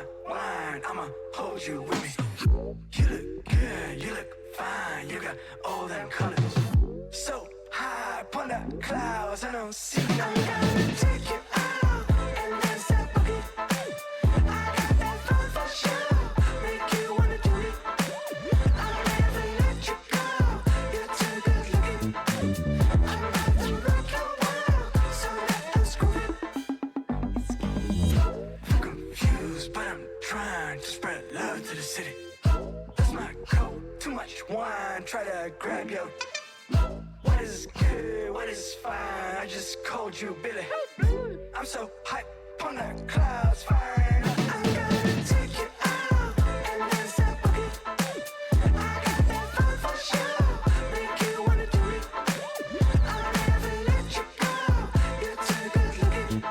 my wine, I'ma hold you with me. You look good, you look fine, you got all them colors. So high upon the clouds, I don't see no. I'm gonna take you out and dance that boogie. I got that fun for sure, make you wanna do it. I'll never let you go, you're too good looking. I'm about to rock your world, so let us groove it. I'm confused, but I'm trying to spread love to the city. That's my code, too much wine, try to grab your. What is good, what is fine, I just called you Billy. I'm so hype on the clouds, firing up. I'm gonna take you out and dance that boogie. I got that fun for sure, make you wanna do it. I'll never let you go, you're too good looking.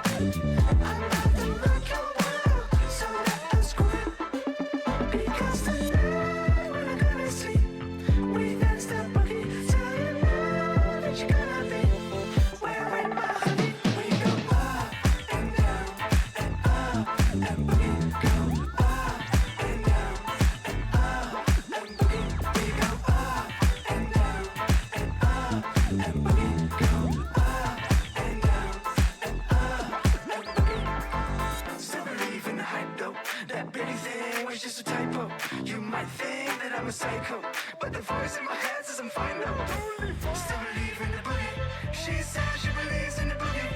I'm about to rock your world, so let us groove it. Because tonight when I go to sleep, we dance that boogie till you know that you're gonna be wearing my hoodie. We go up and down and up and boogie. Go up and down and up and boogie. We go up and down and up and boogie. Go up and down and up and boogie. Still believe in the hype though. That Billy thing was just a typo. You might think that I'm a psycho, but the voice in my head says I'm fine though. Still believe in the boogie. She says she believes in the boogie.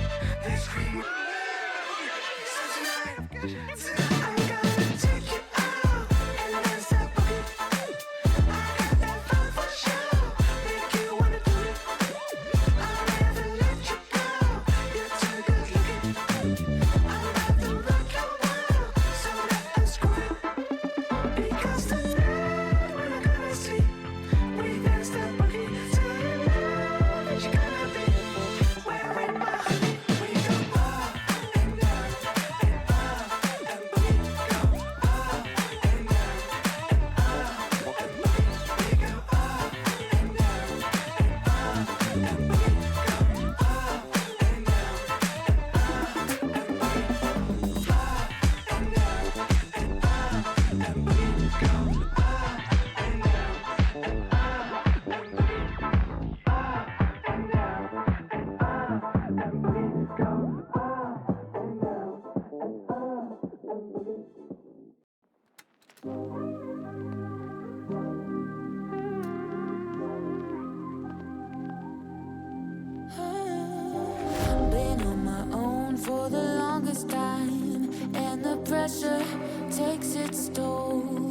They scream. So tonight, I'm gonna take you out and dance that boogie. I got that fun for sure, make you wanna do it. I'll never let you go, you're too good looking. I'm about to rock your world, so let us groove it. Because tonight when I go to sleep, we dance that boogie till you know that you're gonna be wearing my hoodie. We go up and down and up and boogie. Go up and down and up and boogie. We go up and down and up and boogie. Go up and down and up and boogie. Been on my own for the longest time, and the pressure takes its toll.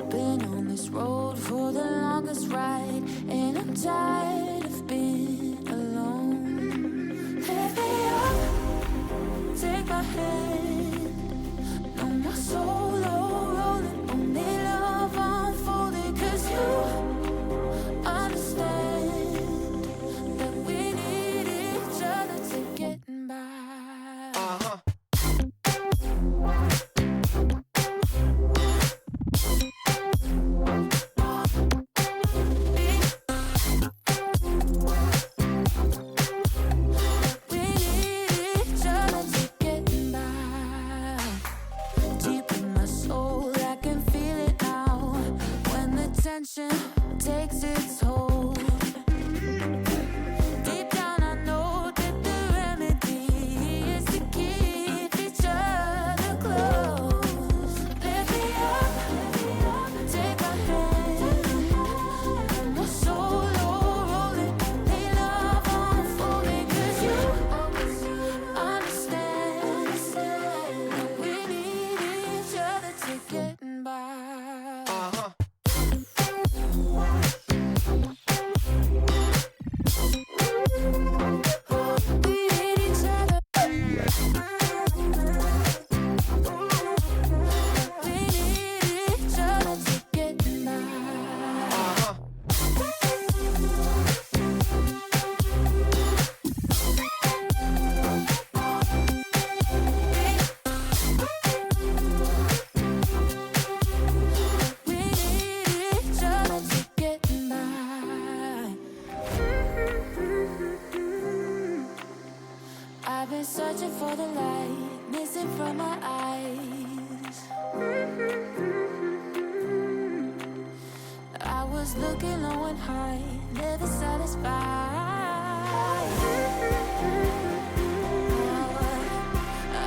Been on this road for the longest ride, and I'm tired of being alone. Lift me up, take my hand. No more solo rolling, only love unfolding. 'Cause you understand that we need each other to get by. We need each other to get by. Deep in my soul, I can feel it now. When the tension takes its hold, deep down I know that the remedy is to keep each other close. Lift me up, take my hand. No more solo rolling, only love unfolding. 'Cause you understand that we need each other to get by. going high, never satisfied.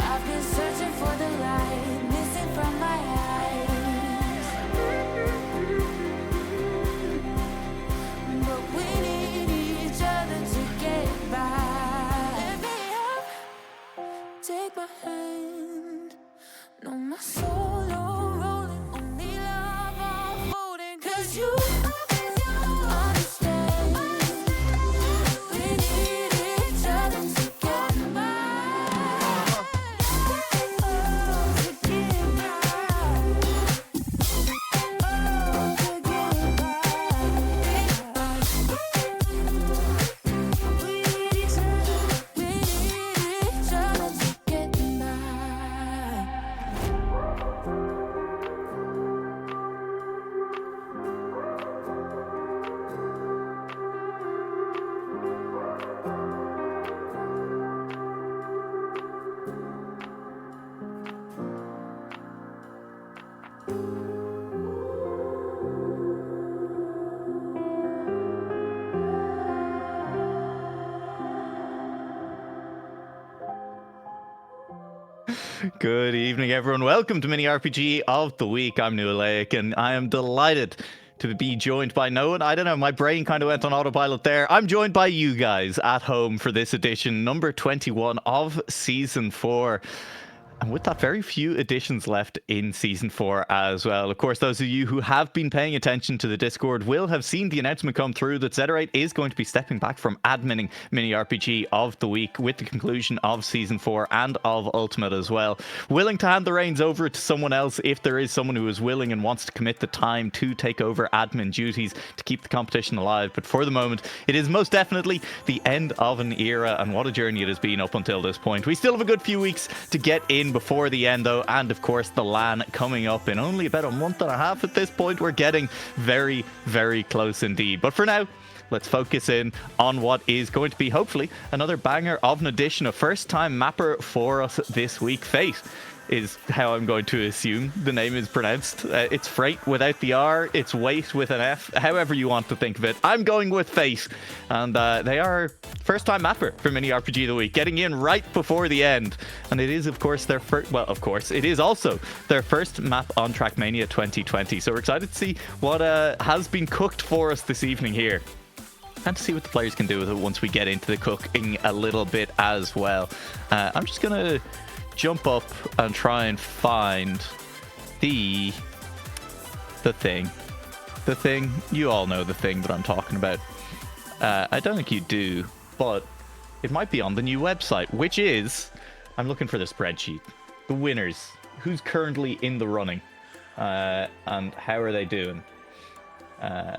I've been searching for the light, missing from my eyes. But we need each other to get by. Let me up, take my hand. No, my solo rolling, only love unfolding. 'Cause you understand. We need each other to get by. Good evening, everyone. Welcome to Mini RPG of the Week. I'm Nualaic, and I am delighted to be joined by no one. I don't know, my brain kind of went on autopilot there. I'm joined by you guys at home for this edition, number 21 of Season 4. And with that, very few editions left in Season 4 as well. Of course, those of you who have been paying attention to the Discord will have seen the announcement come through that Zederate is going to be stepping back from adminning Mini RPG of the Week with the conclusion of Season 4 and of Ultimate as well. Willing to hand the reins over to someone else if there is someone who is willing and wants to commit the time to take over admin duties to keep the competition alive. But for the moment, it is most definitely the end of an era, and what a journey it has been up until this point. We still have a good few weeks to get in before the end though, and of course the LAN coming up in only about a month and a half at this point. We're getting very, very close indeed. But for now, let's focus in on what is going to be hopefully another banger of an edition, a first time mapper for us this week. Fate is how I'm going to assume the name is pronounced. It's Freight without the R, it's Weight with an F, however you want to think of it. I'm going with Fate, and they are first time mapper for Mini RPG of the Week, getting in right before the end. And it is of course their first, well of course, it is also their first map on Trackmania 2020. So we're excited to see what has been cooked for us this evening here, and to see what the players can do with it once we get into the cooking a little bit as well. I'm just gonna jump up and try and find the thing. You all know the thing that I'm talking about. I don't think you do, but it might be on the new website, which is, I'm looking for the spreadsheet. The winners, who's currently in the running, and how are they doing? I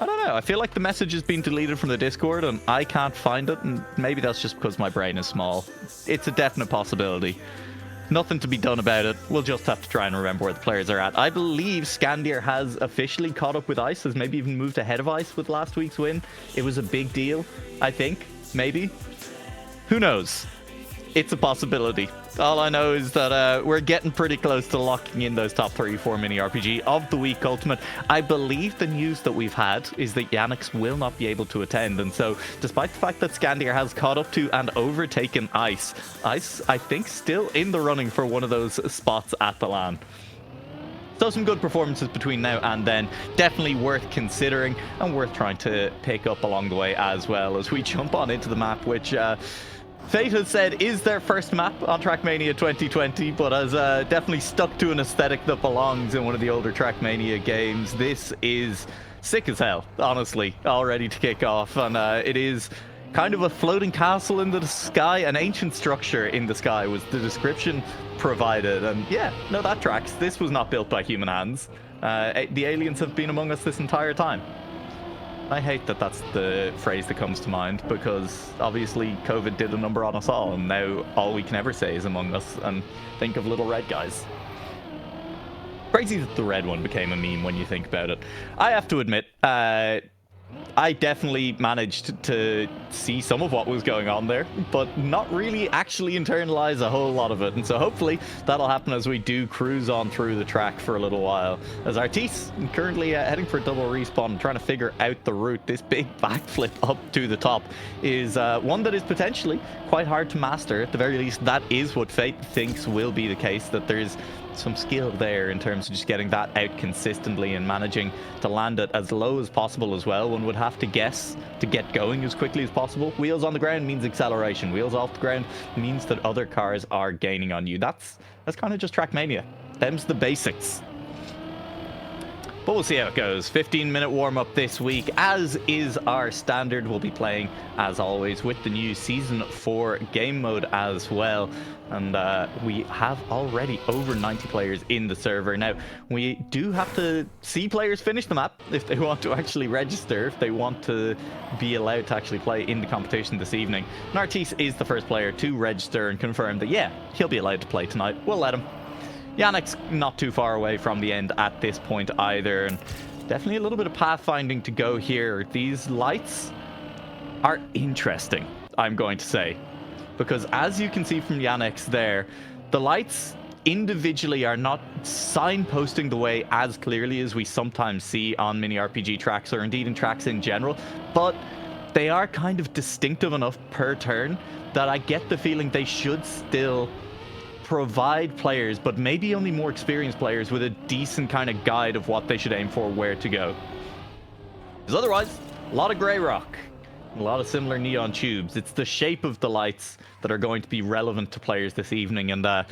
don't know. I feel like the message has been deleted from the Discord and I can't find it, and maybe that's just because my brain is small. It's a definite possibility. Nothing to be done about it. We'll just have to try and remember where the players are at. I believe Scandier has officially caught up with Ice, has maybe even moved ahead of Ice with last week's win. It was a big deal, I think. Maybe. Who knows? It's a possibility. All I know is that we're getting pretty close to locking in those top 3 for Mini RPG of the Week Ultimate. I believe the news that we've had is that Yannick will not be able to attend, and so despite the fact that Scandier has caught up to and overtaken Ice, I think still in the running for one of those spots at the LAN. So some good performances between now and then, definitely worth considering and worth trying to pick up along the way as well as we jump on into the map, which Fate has said is their first map on Trackmania 2020, but has definitely stuck to an aesthetic that belongs in one of the older Trackmania games. This is sick as hell, honestly, all ready to kick off, and it is kind of a floating castle in the sky, an ancient structure in the sky was the description provided, and yeah, no, that tracks. This was not built by human hands. The aliens have been among us this entire time. I hate that that's the phrase that comes to mind, because obviously COVID did a number on us all, and now all we can ever say is among us and think of little red guys. Crazy that the red one became a meme when you think about it. I have to admit, I definitely managed to see some of what was going on there, but not really actually internalize a whole lot of it. And so hopefully that'll happen as we do cruise on through the track for a little while. As Artis currently heading for a double respawn, trying to figure out the route. This big backflip up to the top is one that is potentially quite hard to master. At the very least, that is what Fate thinks will be the case, that there's some skill there in terms of just getting that out consistently and managing to land it as low as possible as well. One would have to guess to get going as quickly as possible. Wheels on the ground means acceleration. Wheels off the ground means that other cars are gaining on you. That's kind of just Trackmania. Them's the basics. But we'll see how it goes. 15-minute warm-up this week, as is our standard. We'll be playing, as always, with the new Season 4 game mode as well. And we have already over 90 players in the server. Now, we do have to see players finish the map if they want to actually register, if they want to be allowed to actually play in the competition this evening. And Artis is the first player to register and confirm that, yeah, he'll be allowed to play tonight. We'll let him. Yannick's not too far away from the end at this point either, and definitely a little bit of pathfinding to go here. These lights are interesting, I'm going to say, because as you can see from Yannick's there, the lights individually are not signposting the way as clearly as we sometimes see on mini RPG tracks, or indeed in tracks in general, but they are kind of distinctive enough per turn that I get the feeling they should still provide players, but maybe only more experienced players, with a decent kind of guide of what they should aim for, where to go. Because otherwise, a lot of grey rock, a lot of similar neon tubes. It's the shape of the lights that are going to be relevant to players this evening, and the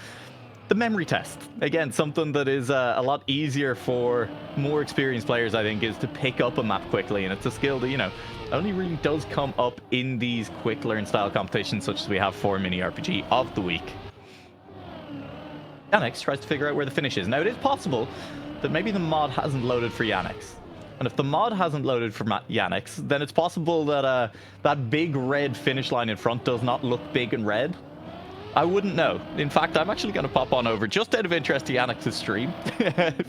memory test, again, something that is a lot easier for more experienced players, I think, is to pick up a map quickly, and it's a skill that, you know, only really does come up in these quick learn style competitions such as we have for mini RPG of the week. Yannick tries to figure out where the finish is. Now, it is possible that maybe the mod hasn't loaded for Yannick's. And if the mod hasn't loaded for Yannick's, then it's possible that that big red finish line in front does not look big and red. I wouldn't know. In fact, I'm actually going to pop on over just out of interest to Yannick's stream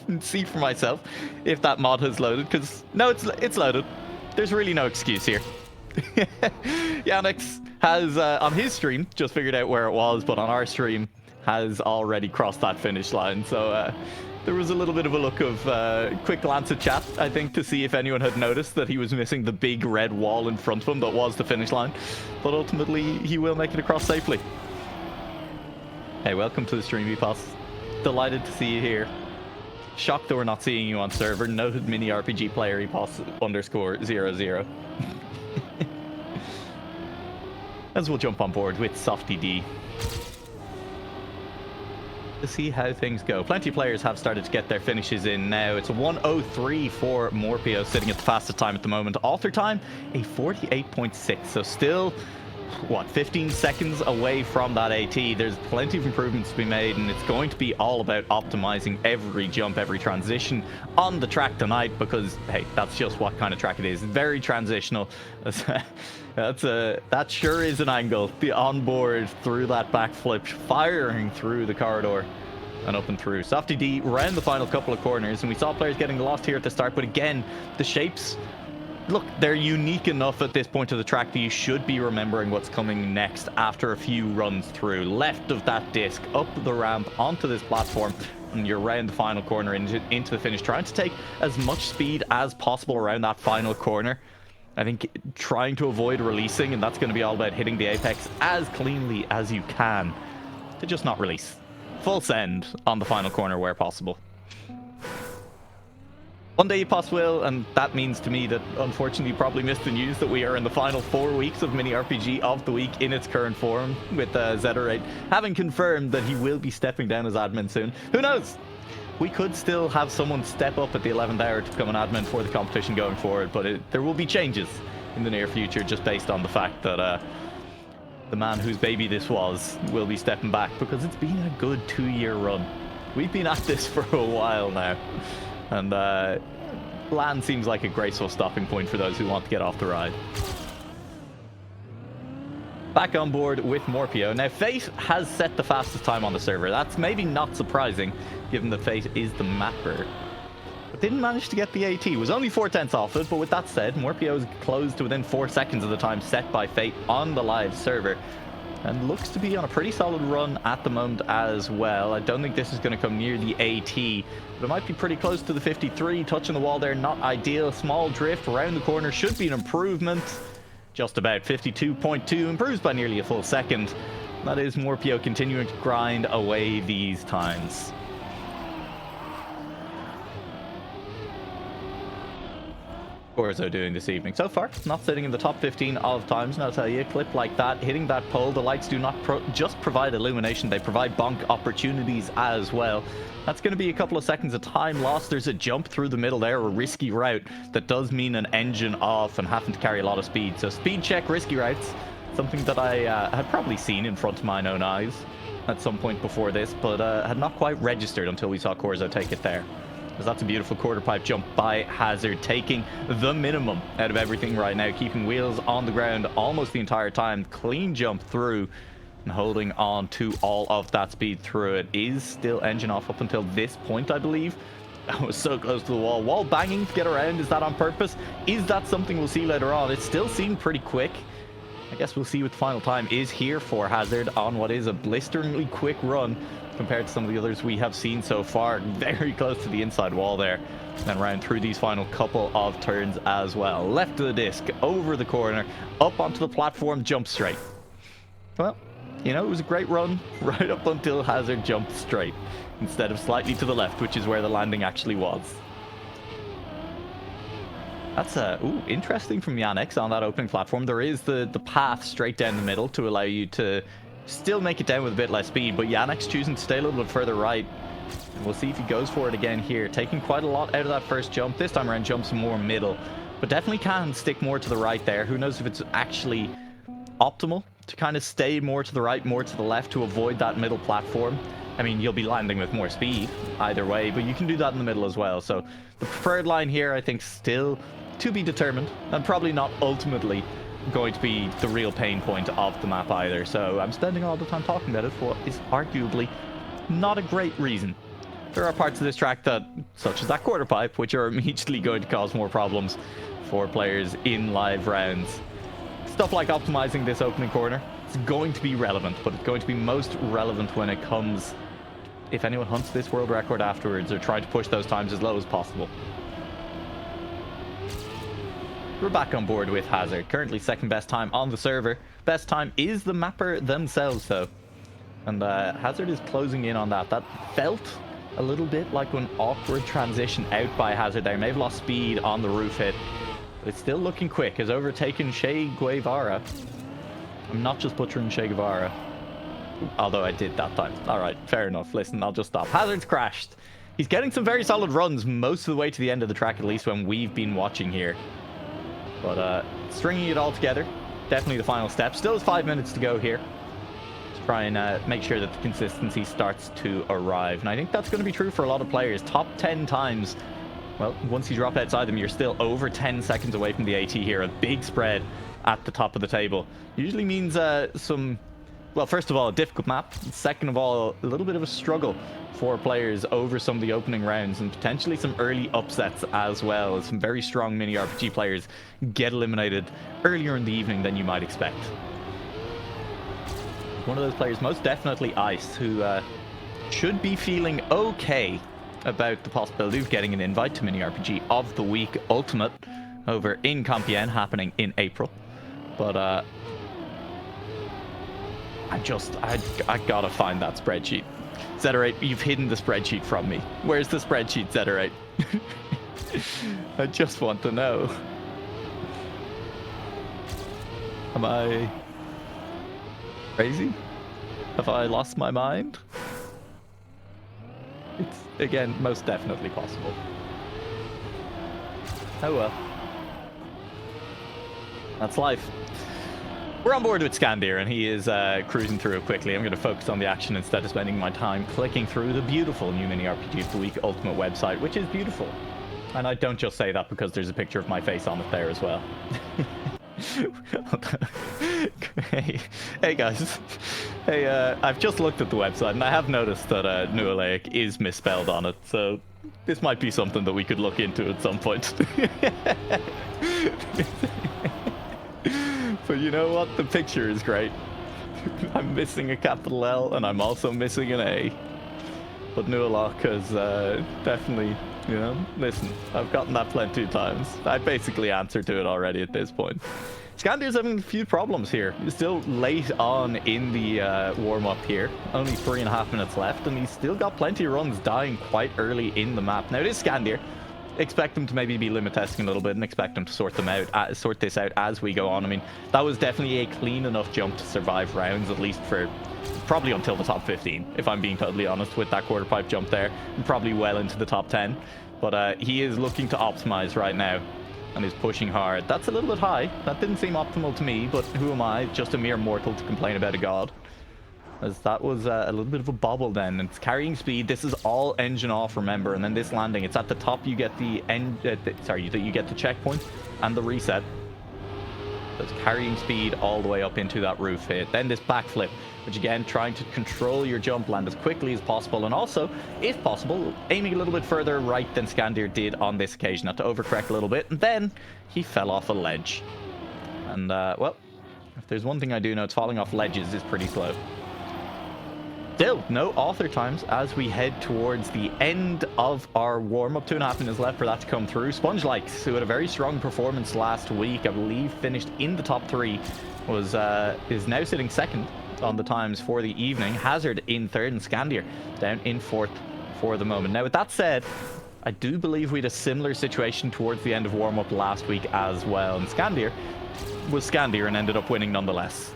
and see for myself if that mod has loaded, because no, it's loaded. There's really no excuse here. Yannick's has, on his stream, just figured out where it was, but on our stream, has already crossed that finish line. So there was a little bit of a look of quick glance at chat, I think, to see if anyone had noticed that he was missing the big red wall in front of him that was the finish line. But ultimately, he will make it across safely. Hey, welcome to the stream, Epos. Delighted to see you here. Shocked that we're not seeing you on server. Noted mini RPG player Epos_00. As we'll jump on board with Softy D to see how things go. Plenty of players have started to get their finishes in now. It's a 1:03 for Morpio, sitting at the fastest time at the moment. Author time, a 48.6. So still, what, 15 seconds away from that AT. There's plenty of improvements to be made, and it's going to be all about optimizing every jump, every transition on the track tonight, because, hey, that's just what kind of track it is. Very transitional. That sure is an angle. The onboard through that backflip, firing through the corridor and up and through. Softy D round the final couple of corners, and we saw players getting lost here at the start, but again, the shapes, look, they're unique enough at this point of the track that you should be remembering what's coming next after a few runs through. Left of that disc, up the ramp, onto this platform, and you're round the final corner into the finish, trying to take as much speed as possible around that final corner. I think trying to avoid releasing, and that's going to be all about hitting the apex as cleanly as you can to just not release. Full send on the final corner where possible. One day you possibly will, and that means to me that unfortunately you probably missed the news that we are in the final 4 weeks of mini RPG of the week in its current form, with Zedorate having confirmed that he will be stepping down as admin soon. Who knows? We could still have someone step up at the 11th hour to become an admin for the competition going forward, but there will be changes in the near future, just based on the fact that the man whose baby this was will be stepping back, because it's been a good 2-year run. We've been at this for a while now, and LAN seems like a graceful stopping point for those who want to get off the ride. Back on board with Morpio. Now, Fate has set the fastest time on the server. That's maybe not surprising, given that Fate is the mapper. But Didn't manage to get the AT. Was only 4/10 off it, but with that said, Morpio is closed to within 4 seconds of the time set by Fate on the live server. And looks to be on a pretty solid run at the moment as well. I don't think this is going to come near the AT, but it might be pretty close to the 53. Touching the wall there, not ideal. Small drift around the corner should be an improvement. Just about 52.2, improves by nearly a full second. That is Morpio continuing to grind away these times. Corzo doing this evening so far, not sitting in the top 15 of times, and I'll tell you, a clip like that, hitting that pole, the lights do not just provide illumination, they provide bonk opportunities as well. That's going to be a couple of seconds of time lost. There's a jump through the middle there, a risky route that does mean an engine off and having to carry a lot of speed. So speed check risky routes, something that I had probably seen in front of my own eyes at some point before this, but had not quite registered until we saw Corzo take it there. Because that's a beautiful quarter pipe jump by Hazard, taking the minimum out of everything right now, keeping wheels on the ground almost the entire time. Clean jump through and holding on to all of that speed through it. Is still engine off up until this point, I believe. I was so close to the wall. Wall banging to get around. Is that on purpose? Is that something we'll see later on? It still seemed pretty quick. I guess we'll see what the final time is here for Hazard on what is a blisteringly quick run compared to some of the others we have seen so far. Very close to the inside wall there. And round through these final couple of turns as well. Left of the disc, over the corner, up onto the platform, jump straight. Well, you know, it was a great run right up until Hazard jumped straight instead of slightly to the left, which is where the landing actually was. That's interesting from Yannick's on that opening platform. There is the path straight down the middle to allow you to still make it down with a bit less speed, but Yannick's choosing to stay a little bit further right. And we'll see if he goes for it again here, taking quite a lot out of that first jump. This time around jumps more middle, but definitely can stick more to the right there. Who knows if it's actually optimal to kind of stay more to the right, more to the left to avoid that middle platform. I mean, you'll be landing with more speed either way, but you can do that in the middle as well. So the preferred line here, I think, still to be determined, and probably not ultimately going to be the real pain point of the map either. So I'm spending all the time talking about it for what is arguably not a great reason. There are parts of this track that, such as that quarter pipe, which are immediately going to cause more problems for players in live rounds. Stuff like optimizing this opening corner, it's going to be relevant, but it's going to be most relevant when it comes, if anyone hunts this world record afterwards, or trying to push those times as low as possible. We're back on board with Hazard, currently second best time on the server. Best time is the mapper themselves though. And Hazard is closing in on that. That felt a little bit like an awkward transition out by Hazard there. May have lost speed on the roof hit, but it's still looking quick. Has overtaken Che Guevara. I'm not just butchering Che Guevara, although I did that time. All right, fair enough. Listen, I'll just stop. Hazard's crashed. He's getting some very solid runs most of the way to the end of the track, at least when we've been watching here. But stringing it all together, definitely the final step. Still has 5 minutes to go here to try and make sure that the consistency starts to arrive. And I think that's going to be true for a lot of players. Top 10 times, well, once you drop outside them, you're still over 10 seconds away from the AT here. A big spread at the top of the table. Usually means well, first of all, a difficult map. Second of all, a little bit of a struggle for players over some of the opening rounds, and potentially some early upsets as well. Some very strong mini RPG players get eliminated earlier in the evening than you might expect. One of those players, most definitely Ice, who should be feeling okay about the possibility of getting an invite to Mini RPG of the Week Ultimate over in Compiègne, happening in April. But I gotta find that spreadsheet. Zederate, you've hidden the spreadsheet from me. Where's the spreadsheet, Zederate? I just want to know. Am I crazy? Have I lost my mind? It's, again, most definitely possible. Oh well. That's life. We're on board with Scandir, and he is cruising through it quickly. I'm going to focus on the action instead of spending my time clicking through the beautiful new Mini RPG of the Week Ultimate website, which is beautiful. And I don't just say that because there's a picture of my face on it there as well. Hey guys. Hey, I've just looked at the website, and I have noticed that Nualaic is misspelled on it, so This might be something that we could look into at some point. But you know what? The picture is great. I'm missing a capital L, and I'm also missing an A. But Nualok has definitely, you know, listen, I've gotten that plenty of times. I basically answered to it already at this point. Scandir's having a few problems here. He's still late on in the warm-up here. Only 3.5 minutes left, and he's still got plenty of runs dying quite early in the map. Now, it is Scandir. Expect them to maybe be limit testing a little bit and expect them to sort this out as we go on. I mean, that was definitely a clean enough jump to survive rounds, at least for probably until the top 15, if I'm being totally honest, with that quarter pipe jump there, and probably well into the top 10. But he is looking to optimize right now and is pushing hard. That's a little bit high. That didn't seem optimal to me, but who am I? Just a mere mortal to complain about a god. As that was a little bit of a bobble then. And it's carrying speed. This is all engine off, remember. And then this landing, it's at the top you get the you get the checkpoint and the reset. That's carrying speed all the way up into that roof hit. Then this backflip, which again, trying to control your jump land as quickly as possible. And also, if possible, aiming a little bit further right than Scandir did on this occasion. Had to overcorrect a little bit. And then he fell off a ledge. And, well, if there's one thing I do know, it's falling off ledges is pretty slow. Still, no author times as we head towards the end of our warm-up. 2.5 minutes left for that to come through. Sponge Likes, who had a very strong performance last week, I believe finished in the top 3, is now sitting second on the times for the evening. Hazard in third and Scandir down in fourth for the moment. Now, with that said, I do believe we had a similar situation towards the end of warm-up last week as well. And Scandir was Scandir and ended up winning nonetheless.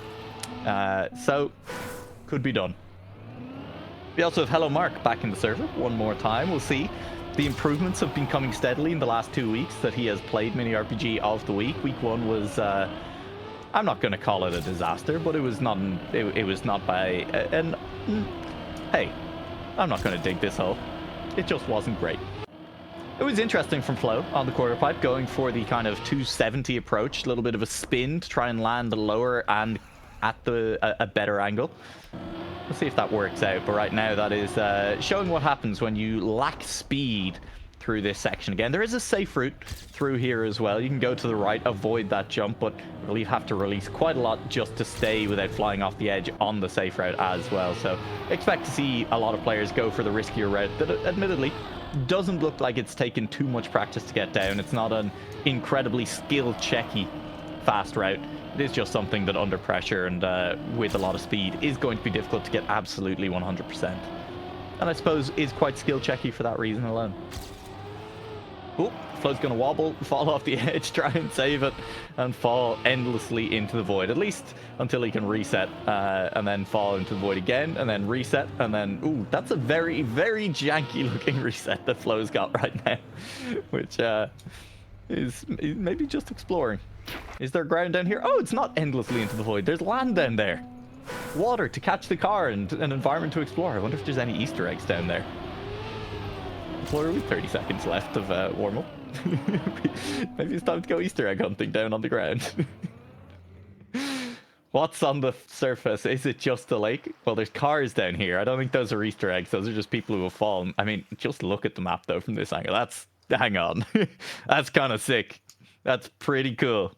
So, could be done. We also have Hello Mark back in the server one more time. We'll see. The improvements have been coming steadily in the last 2 weeks that he has played Mini RPG of the week. Week 1 was, I'm not going to call it a disaster, but it was not, it was not by, hey, I'm not going to dig this hole. It just wasn't great. It was interesting from Flo on the quarter pipe, going for the kind of 270 approach, a little bit of a spin to try and land lower and at a better angle. We'll see if that works out, but right now that is showing what happens when you lack speed through this section. Again, there is a safe route through here as well. You can go to the right, avoid that jump, but I believe have to release quite a lot just to stay without flying off the edge on the safe route as well. So expect to see a lot of players go for the riskier route that admittedly doesn't look like it's taken too much practice to get down. It's not an incredibly skill-checky fast route. It is just something that under pressure and with a lot of speed is going to be difficult to get absolutely 100%. And I suppose is quite skill-checky for that reason alone. Oh, Flo's going to wobble, fall off the edge, try and save it, and fall endlessly into the void. At least until he can reset, and then fall into the void again, and then reset, and then... Ooh, that's a very, very janky-looking reset that Flo's got right now. Which is maybe just exploring. Is there ground down here? Oh, it's not endlessly into the void. There's land down there. Water to catch the car and an environment to explore. I wonder if there's any Easter eggs down there. What are we? 30 seconds left of warm-up. Maybe it's time to go Easter egg hunting down on the ground. What's on the surface? Is it just a lake? Well, there's cars down here. I don't think those are Easter eggs. Those are just people who have fallen. I mean, just look at the map, though, from this angle. That's... Hang on. That's kind of sick. That's pretty cool.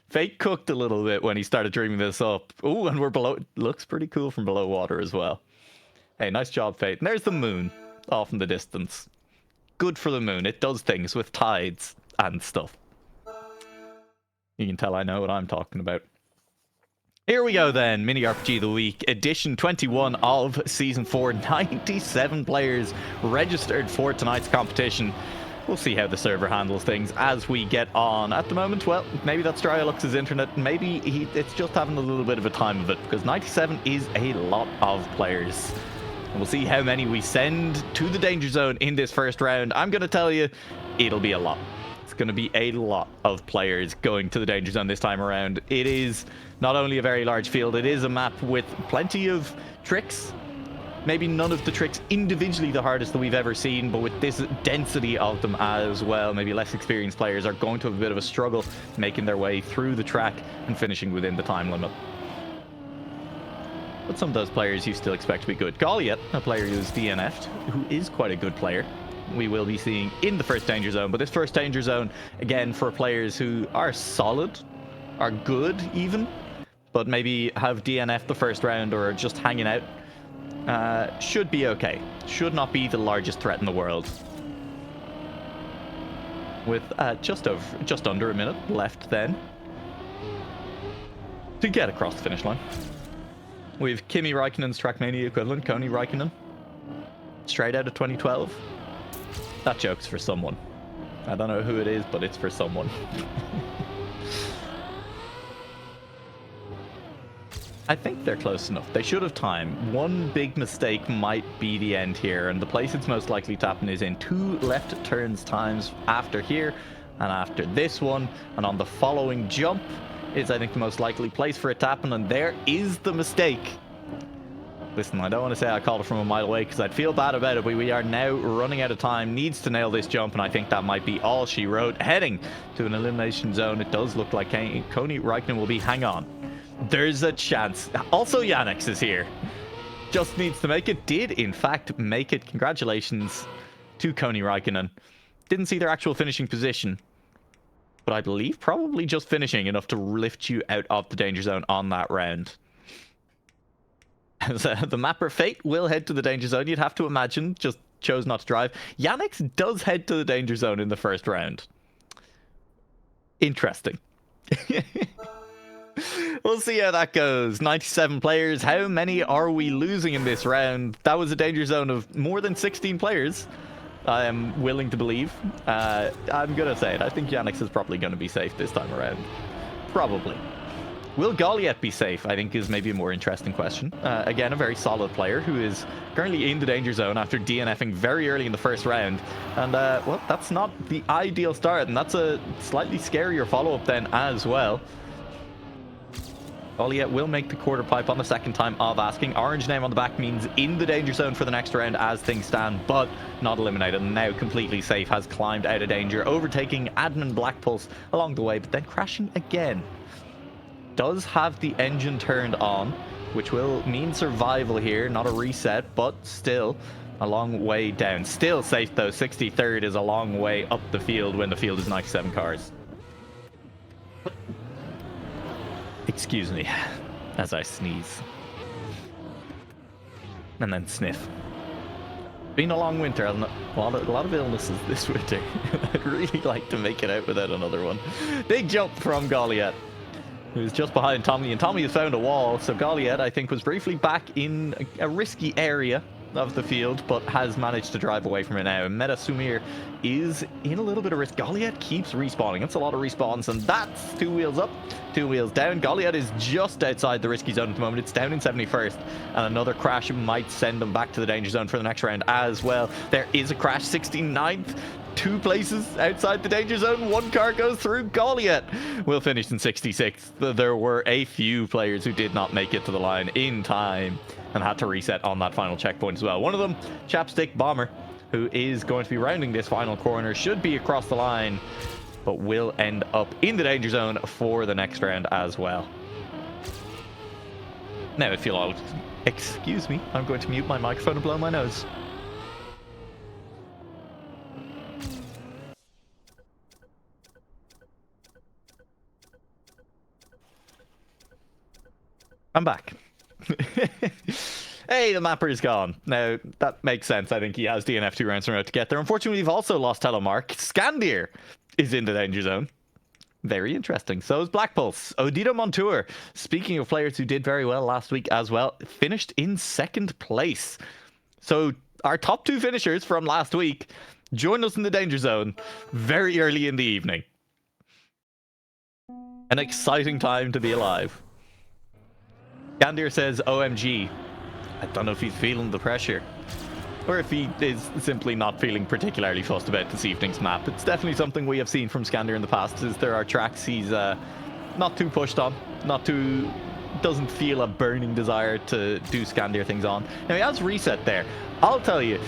Fate cooked a little bit when he started dreaming this up. Ooh, and we're below... Looks pretty cool from below water as well. Hey, nice job, Fate. And there's the moon off in the distance. Good for the moon. It does things with tides and stuff. You can tell I know what I'm talking about. Here we go then. Mini RPG of the Week, edition 21 of Season 4. 97 players registered for tonight's competition. We'll see how the server handles things as we get on. At the moment, well, maybe that's Drylux's internet. Maybe it's just having a little bit of a time of it, because 97 is a lot of players. And we'll see how many we send to the danger zone in this first round. I'm going to tell you, it'll be a lot. It's going to be a lot of players going to the danger zone this time around. It is not only a very large field, it is a map with plenty of tricks. Maybe none of the tricks individually the hardest that we've ever seen, but with this density of them as well, maybe less experienced players are going to have a bit of a struggle making their way through the track and finishing within the time limit. But some of those players you still expect to be good. Goliath, a player who's DNF'd, who is quite a good player, we will be seeing in the first danger zone. But this first danger zone, again, for players who are solid, are good even, but maybe have DNF the first round or are just hanging out, should be okay. Should not be the largest threat in the world. With just under a minute left then to get across the finish line. We've Kimi Räikkönen's Trackmania equivalent, Koni Räikkönen, straight out of 2012. That joke's for someone. I don't know who it is, but it's for someone. I think they're close enough. They should have time. One big mistake might be the end here, and the place it's most likely to happen is in 2 left turns times after here and after this one, and on the following jump is, I think, the most likely place for it to happen, and there is the mistake. Listen, I don't want to say I called it from a mile away because I'd feel bad about it, but we are now running out of time. Needs to nail this jump, and I think that might be all she wrote. Heading to an elimination zone, it does look like Koni Räikkönen will be. Hang on. There's a chance. Also, Yannick is here. Just needs to make it. Did, in fact, make it. Congratulations to Koni Räikkönen. Didn't see their actual finishing position, but I believe probably just finishing enough to lift you out of the danger zone on that round. So the mapper Fate will head to the danger zone, you'd have to imagine, just chose not to drive. Yannick does head to the danger zone in the first round. Interesting. We'll see how that goes. 97 players. How many are we losing in this round? That was a danger zone of more than 16 players, I am willing to believe. I'm going to say it. I think Yannick is probably going to be safe this time around. Probably. Will Goliath be safe? I think is maybe a more interesting question. Again, a very solid player who is currently in the danger zone after DNFing very early in the first round. And, well, that's not the ideal start. And that's a slightly scarier follow-up then as well. Goliath will make the quarter pipe on the second time of asking. Orange name on the back means in the danger zone for the next round as things stand, but not eliminated. Now completely safe, has climbed out of danger, overtaking Admin Black Pulse along the way, but then crashing again. Does have the engine turned on, which will mean survival here, not a reset, but still a long way down. Still safe though. 63rd is a long way up the field when the field is 97 cars. Excuse me as I sneeze and then sniff. Been a long winter, a lot of illnesses this winter. I'd really like to make it out without another one. Big jump from Goliath, who's just behind Tommy, and Tommy has found a wall. So Goliath, I think, was briefly back in a risky area of the field, but has managed to drive away from it now. Meta Sumir is in a little bit of risk. Goliath keeps respawning. It's a lot of respawns, and that's 2 wheels up, 2 wheels down. Goliath is just outside the risky zone at the moment. It's down in 71st, and another crash might send them back to the danger zone for the next round as well. There is a crash, 69th. 2 places outside the danger zone. 1 car goes through. Goliath will finish in 66th. There were a few players who did not make it to the line in time and had to reset on that final checkpoint as well. One of them, Chapstick Bomber, who is going to be rounding this final corner, should be across the line, but will end up in the danger zone for the next round as well. Now, if you'll all excuse me, I'm going to mute my microphone and blow my nose. I'm back. Hey, the mapper is gone. Now, that makes sense. I think he has DNF 2 rounds from out to get there. Unfortunately, we've also lost Telemark. Scandir is in the danger zone. Very interesting. So is Black Pulse. Odito Montour, speaking of players who did very well last week as well, finished in 2nd place. So our top 2 finishers from last week joined us in the danger zone very early in the evening. An exciting time to be alive. Gandir says, OMG. I don't know if he's feeling the pressure, or if he is simply not feeling particularly fussed about this evening's map. It's definitely something we have seen from Scandir in the past, is there are tracks he's not too pushed on, doesn't feel a burning desire to do Scandir things on. Now, he has reset there. I'll tell you,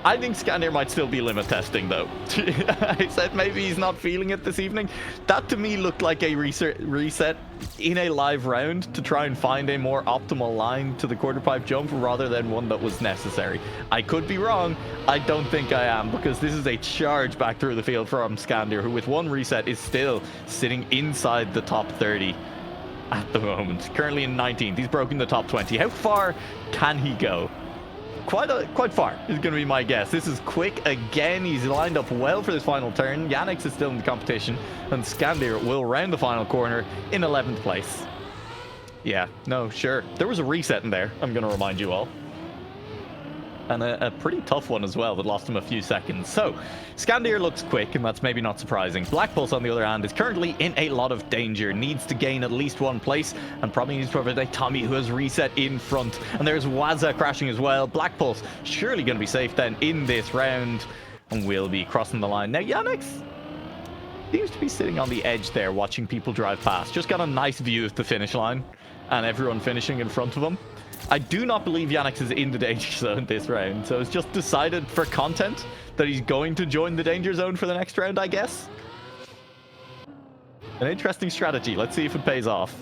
I think Scandir might still be limit testing, though. I said maybe he's not feeling it this evening. That to me looked like a reset in a live round to try and find a more optimal line to the quarter pipe jump rather than one that was necessary. I could be wrong. I don't think I am, because this is a charge back through the field from Scandir, who with one reset is still sitting inside the top 30 at the moment. Currently in 19th. He's broken the top 20. How far can he go? Quite far is going to be my guess. This is quick again. He's lined up well for this final turn. Yannick's is still in the competition, and Scandir will round the final corner in 11th place. Yeah, no, sure. There was a reset in there, I'm going to remind you all. And a pretty tough one as well that lost him a few seconds. So, Scandir looks quick, and that's maybe not surprising. Black Pulse, on the other hand, is currently in a lot of danger. Needs to gain at least one place, and probably needs to overtake Tommy, who has reset in front. And there's Waza crashing as well. Black Pulse surely going to be safe then in this round, and will be crossing the line. Now, Yannick seems to be sitting on the edge there, watching people drive past. Just got a nice view of the finish line, and everyone finishing in front of him. I do not believe Yannick is in the danger zone this round, so it's just decided for content that he's going to join the danger zone for the next round, I guess. An interesting strategy. Let's see if it pays off.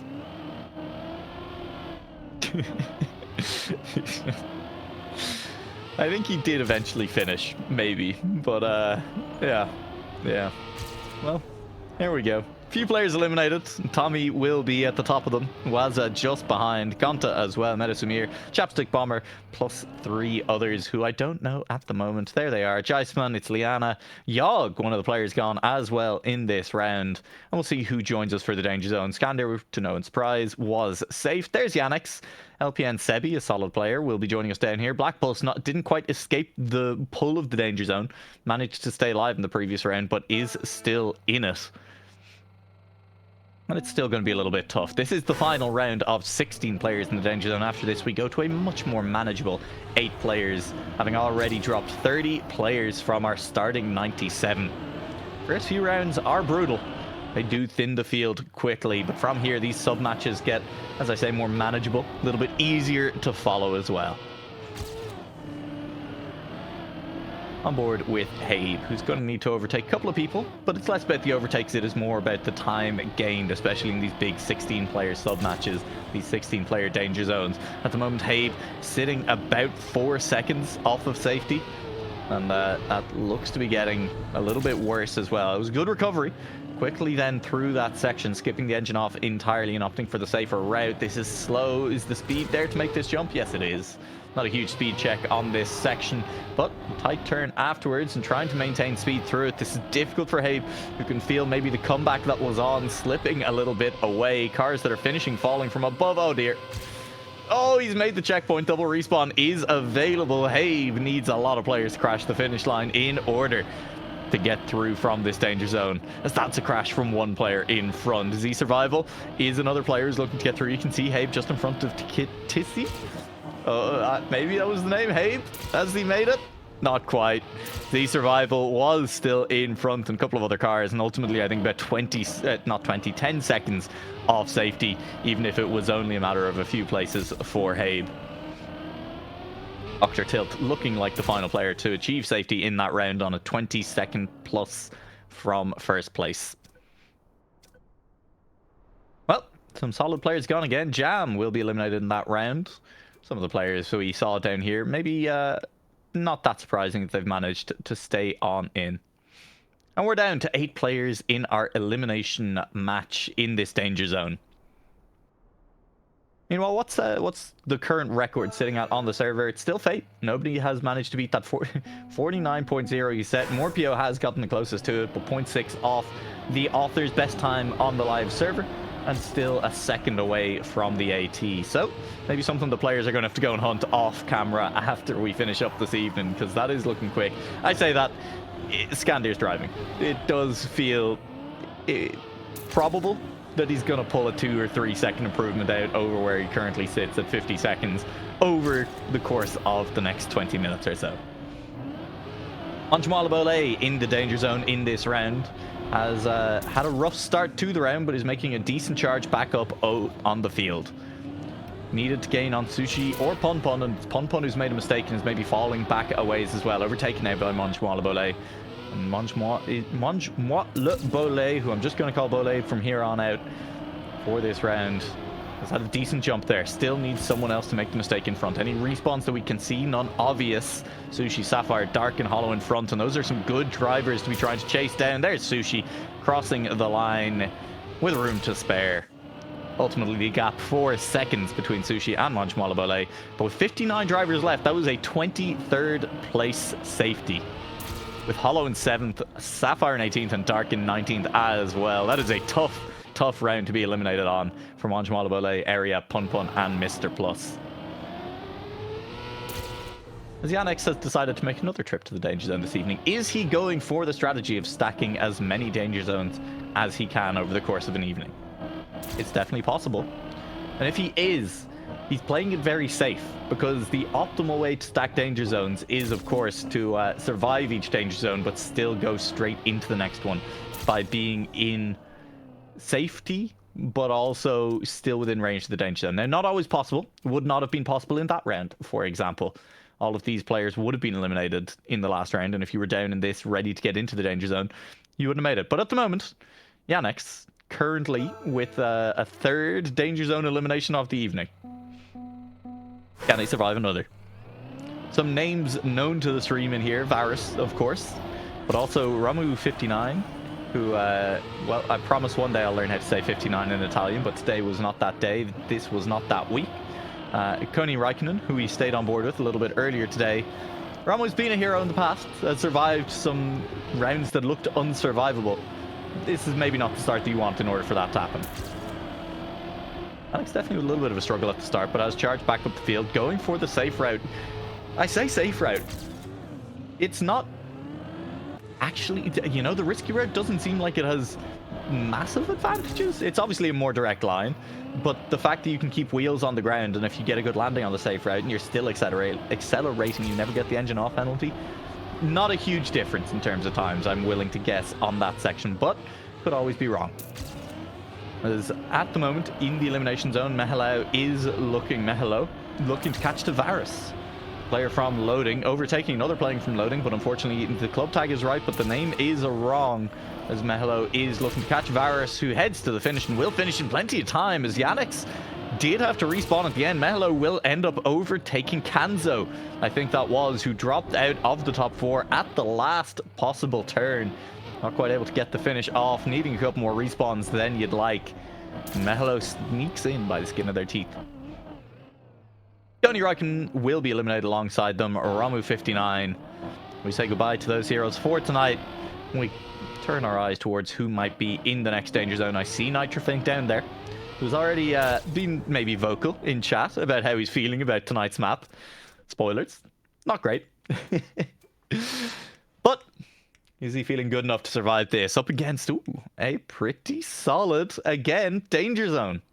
I think he did eventually finish, maybe, but yeah. Well, there we go. Few players eliminated. Tommy will be at the top of them. Waza just behind. Gonta as well. Metasumir, Chapstick Bomber, plus 3 others who I don't know at the moment. There they are. Jaisman, it's Liana. Yogg, one of the players gone as well in this round. And we'll see who joins us for the danger zone. Scandir, to no one's surprise, was safe. There's Yannick's. LPN Sebi, a solid player, will be joining us down here. Black Pulse didn't quite escape the pull of the danger zone. Managed to stay alive in the previous round, but is still in it. And it's still going to be a little bit tough. This is the final round of 16 players in the danger zone. After this, we go to a much more manageable 8 players, having already dropped 30 players from our starting 97. First few rounds are brutal. They do thin the field quickly, but from here, these sub-matches get, as I say, more manageable, a little bit easier to follow as well. On board with Habe, who's going to need to overtake a couple of people, but it's less about the overtakes, it is more about the time gained, especially in these big 16-player sub-matches, these 16-player danger zones. At the moment, Habe sitting about 4 seconds off of safety, and that looks to be getting a little bit worse as well. It was a good recovery. Quickly then through that section, skipping the engine off entirely and opting for the safer route. This is slow. Is the speed there to make this jump? Yes, it is. Not a huge speed check on this section, but tight turn afterwards and trying to maintain speed through it. This is difficult for Habe, who can feel maybe the comeback that was on slipping a little bit away. Cars that are finishing falling from above. Oh dear. Oh, he's made the checkpoint. Double respawn is available. Habe needs a lot of players to crash the finish line in order to get through from this danger zone, as that's a crash from one player in front. Z Survival is another player who's looking to get through. You can see Habe just in front of Tissi. Maybe that was the name, Habe. Has he made it? Not quite. The Survival was still in front and a couple of other cars, and ultimately I think about 10 seconds off safety, even if it was only a matter of a few places for Habe. Dr. Tilt looking like the final player to achieve safety in that round on a 20-second plus from first place. Well, some solid players gone again. Jam will be eliminated in that round. Some of the players who we saw down here, maybe not that surprising that they've managed to stay on in. And we're down to 8 players in our elimination match in this danger zone. Meanwhile, what's the current record sitting at on the server? It's still Fate. Nobody has managed to beat that 49.0 you set. Morpio has gotten the closest to it, but 0.6 off the author's best time on the live server, and still a second away from the AT. So maybe something the players are going to have to go and hunt off camera after we finish up this evening, because that is looking quick. I say that Scandir's driving. It does feel probable that he's going to pull a 2 or 3 second improvement out over where he currently sits at 50 seconds over the course of the next 20 minutes or so. Anjumala Bole in the danger zone in this round has had a rough start to the round, but is making a decent charge back up on the field. needed to gain on Sushi or Pon Pon, and Pon Pon, who's made a mistake and is maybe falling back a ways as well. Overtaken now by Mangemois Le Bollet. And Mangemois Le Bollet, who I'm just going to call Bollet from here on out for this round, has had a decent jump there. Still needs someone else to make the mistake in front. Any respawns that we can see, none obvious. Sushi, Sapphire, Dark and Hollow in front, and those are some good drivers to be trying to chase down. There's Sushi crossing the line with room to spare. Ultimately, the gap 4 seconds between Sushi and Mangemois Le Bollet. But with 59 drivers left, that was a 23rd place safety. With Hollow in 7th, Sapphire in 18th, and Dark in 19th as well. That is a tough round to be eliminated on for Mangemois Le Bollet, Area, Pun Pun, and Mr. Plus. As Yannick has decided to make another trip to the Danger Zone this evening, is he going for the strategy of stacking as many Danger Zones as he can over the course of an evening? It's definitely possible. And if he is, he's playing it very safe, because the optimal way to stack Danger Zones is, of course, to survive each Danger Zone, but still go straight into the next one by being in safety, but also still within range of the Danger Zone. Now, not always possible. It would not have been possible in that round, for example. All of these players would have been eliminated in the last round, and if you were down in this, ready to get into the Danger Zone, you wouldn't have made it. But at the moment, Yannick's currently with a third Danger Zone elimination of the evening. Can they survive another? Some names known to the stream in here. Varus, of course, but also Ramu59, who, well, I promise one day I'll learn how to say 59 in Italian, but today was not that day. This was not that week. Koni Räikkönen, who we stayed on board with a little bit earlier today. Ramu's been a hero in the past, has survived some rounds that looked unsurvivable. This is maybe not the start that you want in order for that to happen. Alex definitely with a little bit of a struggle at the start, but has charged back up the field, going for the safe route. I say safe route. It's not actually, you know, the risky route doesn't seem like it has massive advantages. It's obviously a more direct line, but the fact that you can keep wheels on the ground, and if you get a good landing on the safe route and you're still accelerating, you never get the engine off penalty. Not a huge difference in terms of times, I'm willing to guess, on that section, but could always be wrong. As at the moment, in the elimination zone, Mehelo is looking to catch Tavares. Player from Loading, overtaking another player from Loading, but unfortunately the club tag is right, but the name is wrong, as Mehelo is looking to catch Varus, who heads to the finish and will finish in plenty of time, as Yannick's did have to respawn at the end. Mehelo will end up overtaking Kanzo, I think that was, who dropped out of the top 4 at the last possible turn. Not quite able to get the finish off, needing a couple more respawns than you'd like. Mehelo sneaks in by the skin of their teeth. Koni Räikkönen will be eliminated alongside them. Ramu59. We say goodbye to those heroes for tonight. We turn our eyes towards who might be in the next Danger Zone. I see Nitrofink down there, who's already been maybe vocal in chat about how he's feeling about tonight's map. Spoilers, not great. But is he feeling good enough to survive this up against a pretty solid, again, Danger Zone?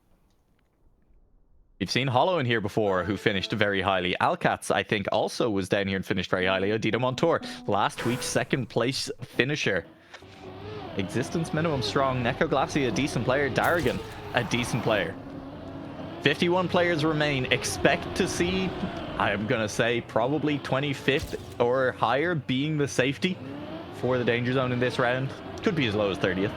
We've seen Hollow in here before, who finished very highly. Alcats, I think, also was down here and finished very highly. Odito Montour, last week's second place finisher. Existence Minimum Strong. Neko Glassy, a decent player. Darrigan, a decent player. 51 players remain. Expect to see, I'm going to say, probably 25th or higher being the safety for the Danger Zone in this round. Could be as low as 30th.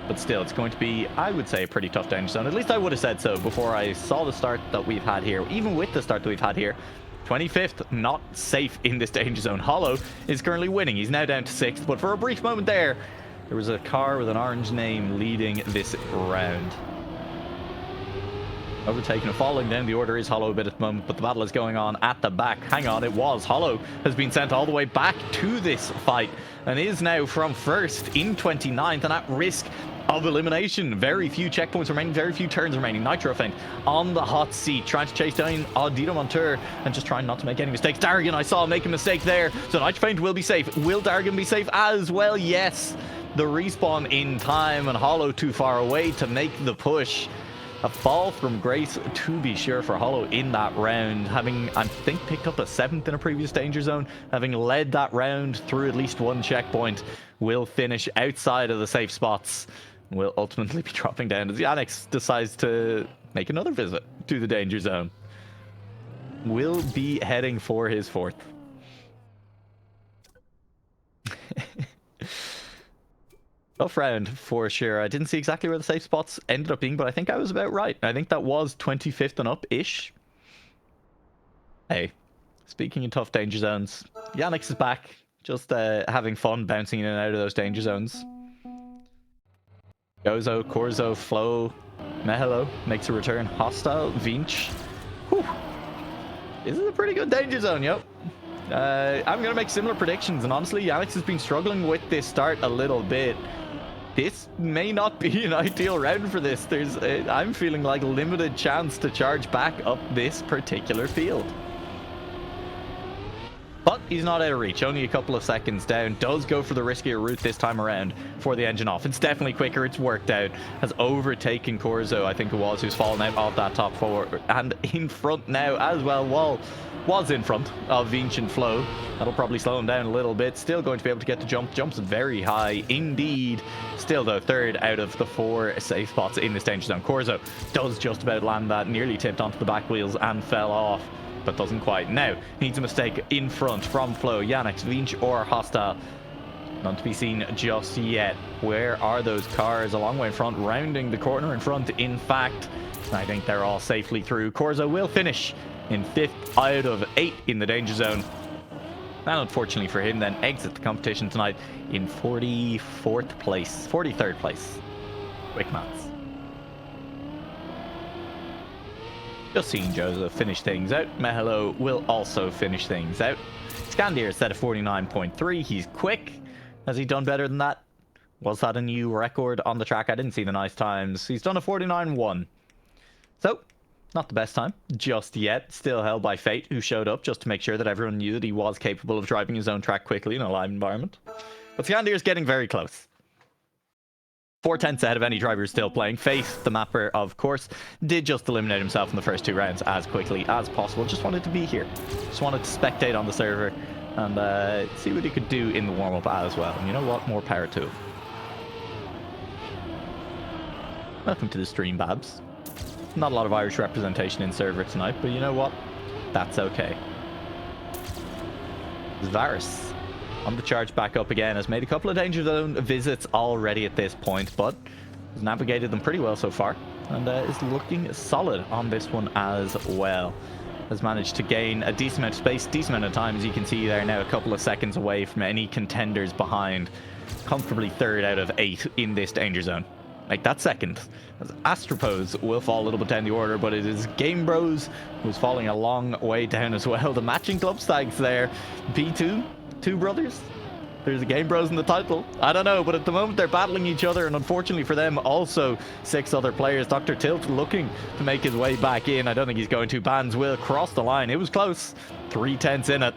But still, it's going to be, I would say, a pretty tough Danger Zone. At least I would have said so before I saw the start that we've had here. Even with the start that we've had here, 25th, not safe in this Danger Zone. Hollow is currently winning. He's now down to 6th, but for a brief moment there was a car with an orange name leading this round. Overtaken and falling down the order is Hollow a bit at the moment, but the battle is going on at the back. Hang on, it was. Hollow has been sent all the way back to this fight and is now from first in 29th and at risk of elimination. Very few checkpoints remaining, very few turns remaining. Nitrofink on the hot seat, trying to chase down Odito Montour and just trying not to make any mistakes. Darrigan, I saw make a mistake there, so Nitrofink will be safe. Will Darrigan be safe as well? Yes. The respawn in time, and Hollow too far away to make the push. A fall from grace, to be sure, for Hollow in that round, having, I think, picked up a 7th in a previous Danger Zone, having led that round through at least one checkpoint, will finish outside of the safe spots, will ultimately be dropping down as Yannick decides to make another visit to the danger zone. Will be heading for his 4th. Tough round for sure. I didn't see exactly where the safe spots ended up being, but I think I was about right. I think that was 25th and up-ish. Hey, speaking of tough danger zones, Yannick's is back. Just having fun bouncing in and out of those danger zones. Gozo, Corzo, Flo, Mehelo makes a return. Hostile, Vinch. Whew. This is a pretty good danger zone, yep. I'm going to make similar predictions, and honestly, Yannick has been struggling with this start a little bit. This may not be an ideal round for this. I'm feeling like limited chance to charge back up this particular field. But he's not out of reach, only a couple of seconds down. Does go for the riskier route this time around for the engine off. It's definitely quicker, it's worked out. Has overtaken Corzo, I think it was, who's fallen out of that top 4. And in front now as well. Wall was in front of Vinch and Flo. That'll probably slow him down a little bit. Still going to be able to get the jump. Jumps very high indeed. Still though, 3rd out of the 4 safe spots in this danger zone. Corzo does just about land that. Nearly tipped onto the back wheels and fell off, but doesn't quite. Now needs a mistake in front from Flo, Yannick, Vinch, or Hostile. Not to be seen just yet. Where are those cars? A long way in front, rounding the corner in front. In fact, I think they're all safely through. Corzo will finish in 5th out of 8 in the danger zone. And unfortunately for him, then exit the competition tonight in 43rd place. Quick maths. Just seeing Joseph finish things out. Mehelo will also finish things out. Scandier set a 49.3. He's quick. Has he done better than that? Was that a new record on the track? I didn't see the nice times. He's done a 49.1. So, not the best time just yet. Still held by Fate, who showed up just to make sure that everyone knew that he was capable of driving his own track quickly in a live environment. But Scandier's getting very close. 4/10 ahead of any driver still playing. Fate, the mapper, of course, did just eliminate himself in the first 2 rounds as quickly as possible. Just wanted to be here. Just wanted to spectate on the server and see what he could do in the warm-up as well. And you know what? More power to him. Welcome to the stream, Babs. Not a lot of Irish representation in server tonight, but you know what? That's okay. Zvaris on the charge back up again. Has made a couple of danger zone visits already at this point, but has navigated them pretty well so far and is looking solid on this one as well. Has managed to gain a decent amount of space, decent amount of time. As you can see there now, a couple of seconds away from any contenders behind. Comfortably 3rd out of 8 in this danger zone. Like that second. As Astropose will fall a little bit down the order, but it is Game Bros who's falling a long way down as well. The matching club tags there. P2, 2 brothers. There's a Game Bros in the title. I don't know, but at the moment they're battling each other, and unfortunately for them, also 6 other players. Dr. Tilt looking to make his way back in. I don't think he's going to. Bands will cross the line. It was close. 3/10 in it.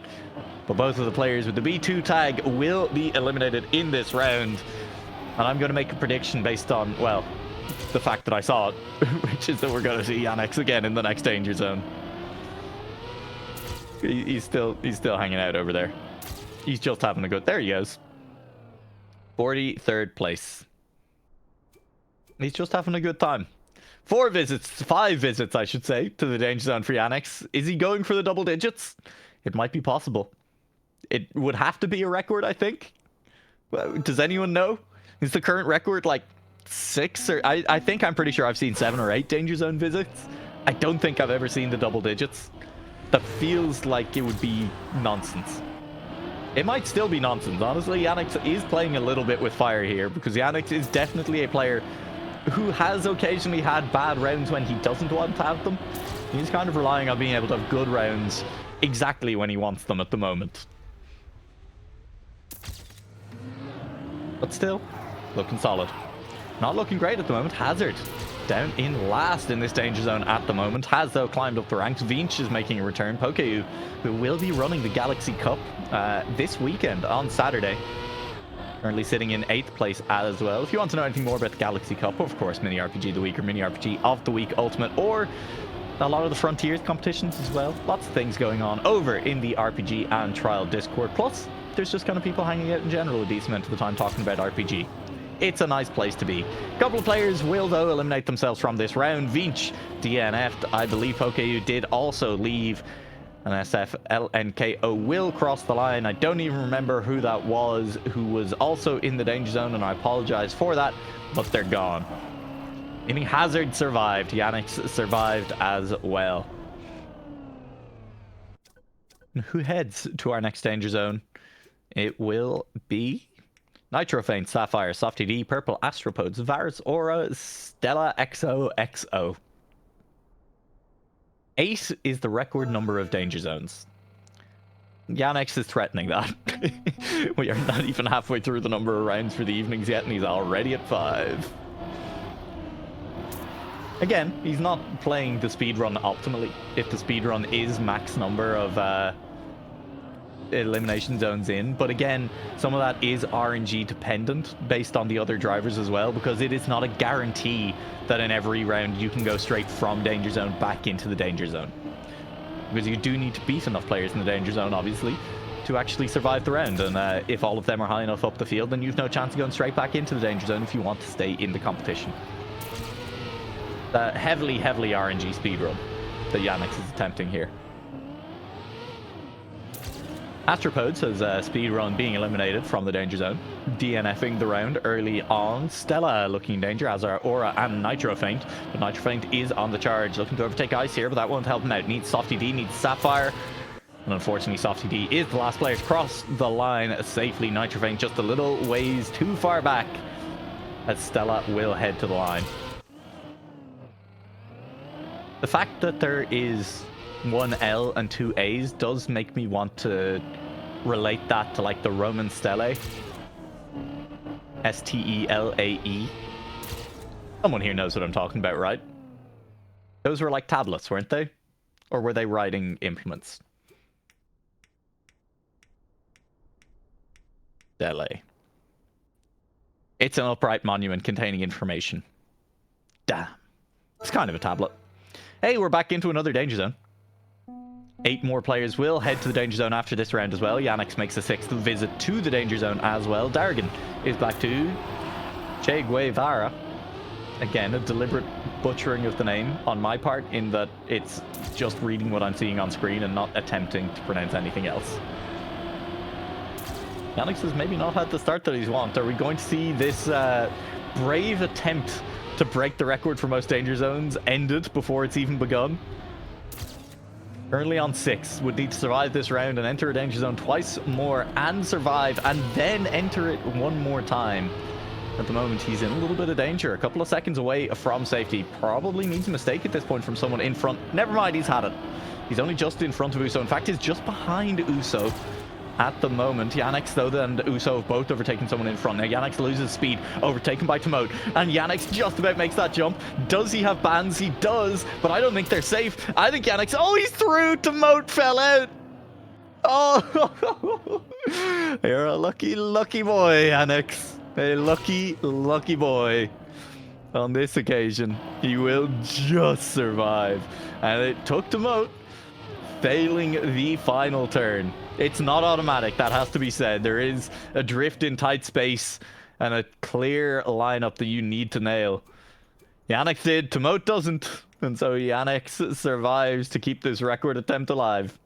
But both of the players with the B2 tag will be eliminated in this round. And I'm going to make a prediction based on, well, the fact that I saw it, which is that we're going to see Yannick again in the next danger zone. He's still hanging out over there. He's just having a good... There he goes. 43rd place. He's just having a good time. 5 visits, I should say, to the danger zone for Yannick. Is he going for the double digits? It might be possible. It would have to be a record, I think. Does anyone know? Is the current record like 6 or... I think I'm pretty sure I've seen 7 or 8 danger zone visits. I don't think I've ever seen the double digits. That feels like it would be nonsense. It might still be nonsense. Honestly, Yannick is playing a little bit with fire here, because Yannick is definitely a player who has occasionally had bad rounds when he doesn't want to have them. He's kind of relying on being able to have good rounds exactly when he wants them at the moment. But still, looking solid. Not looking great at the moment. Hazard down in last in this danger zone at the moment. Has, though, climbed up the ranks. Vinch is making a return. Pokeu, who will be running the Galaxy Cup this weekend on Saturday. Currently sitting in 8th place as well. If you want to know anything more about the Galaxy Cup, of course, Mini RPG of the Week or Mini RPG of the Week Ultimate, or a lot of the Frontiers competitions as well. Lots of things going on over in the RPG and Trial Discord. Plus, there's just kind of people hanging out in general a decent amount of the time talking about RPG it's a nice place to be. A couple of players will, though, eliminate themselves from this round. Vinch DNF'd. I believe PokeU did also leave. And SFLNKO will cross the line. I don't even remember who that was who was also in the danger zone, and I apologize for that, but they're gone. Meaning Hazard survived. Yannick survived as well. And who heads to our next danger zone? It will be Nitrofane, Sapphire, Softy D, Purple Astropods, Varus Aura, Stella XOXO. 8 is the record number of danger zones. Yannick is threatening that. We are not even halfway through the number of rounds for the evenings yet, and he's already at 5. Again, he's not playing the speedrun optimally. If the speedrun is max number of elimination zones in, but again, some of that is RNG dependent based on the other drivers as well, because it is not a guarantee that in every round you can go straight from danger zone back into the danger zone, because you do need to beat enough players in the danger zone, obviously, to actually survive the round. And if all of them are high enough up the field, then you've no chance of going straight back into the danger zone if you want to stay in the competition. The heavily RNG speedrun that Yannick is attempting here. Astropods has speedrun being eliminated from the danger zone, DNFing the round early on. Stella looking in danger, as are Aura and Nitrofane. But Nitrofane is on the charge, looking to overtake Ice here, but that won't help him out. Needs Softy D, needs Sapphire. And unfortunately, Softy D is the last player to cross the line safely. Nitrofane just a little ways too far back, as Stella will head to the line. The fact that there is 1 L and 2 A's does make me want to relate that to like the Roman Stele. Stelae. Someone here knows what I'm talking about, right? Those were like tablets, weren't they? Or were they writing implements? Stele. It's an upright monument containing information. Damn. It's kind of a tablet. Hey, we're back into another danger zone. 8 more players will head to the danger zone after this round as well. Yannick makes a 6th visit to the danger zone as well. Dargan is back to Che Guevara. Again, a deliberate butchering of the name on my part, in that it's just reading what I'm seeing on screen and not attempting to pronounce anything else. Yannick has maybe not had the start that he's want. Are we going to see this brave attempt to break the record for most danger zones ended before it's even begun? Currently on 6, would need to survive this round and enter a danger zone twice more and survive, and then enter it one more time. At the moment, he's in a little bit of danger. A couple of seconds away from safety. Probably needs a mistake at this point from someone in front. Never mind, he's had it. He's only just in front of Uso. In fact, he's just behind Uso at the moment. Yannick, though, and Uso have both overtaken someone in front. Now, Yannick loses speed, overtaken by Tomote, and Yannick just about makes that jump. Does he have bans? He does, but I don't think they're safe. I think Yannick... Oh, he's through! Tomote fell out! Oh! You're a lucky boy, Yannick. A lucky boy. On this occasion, he will just survive. And it took Tomote failing the final turn. It's not automatic, that has to be said. There is a drift in tight space and a clear lineup that you need to nail. Yannick did, Tomote doesn't, and so Yannick survives to keep this record attempt alive.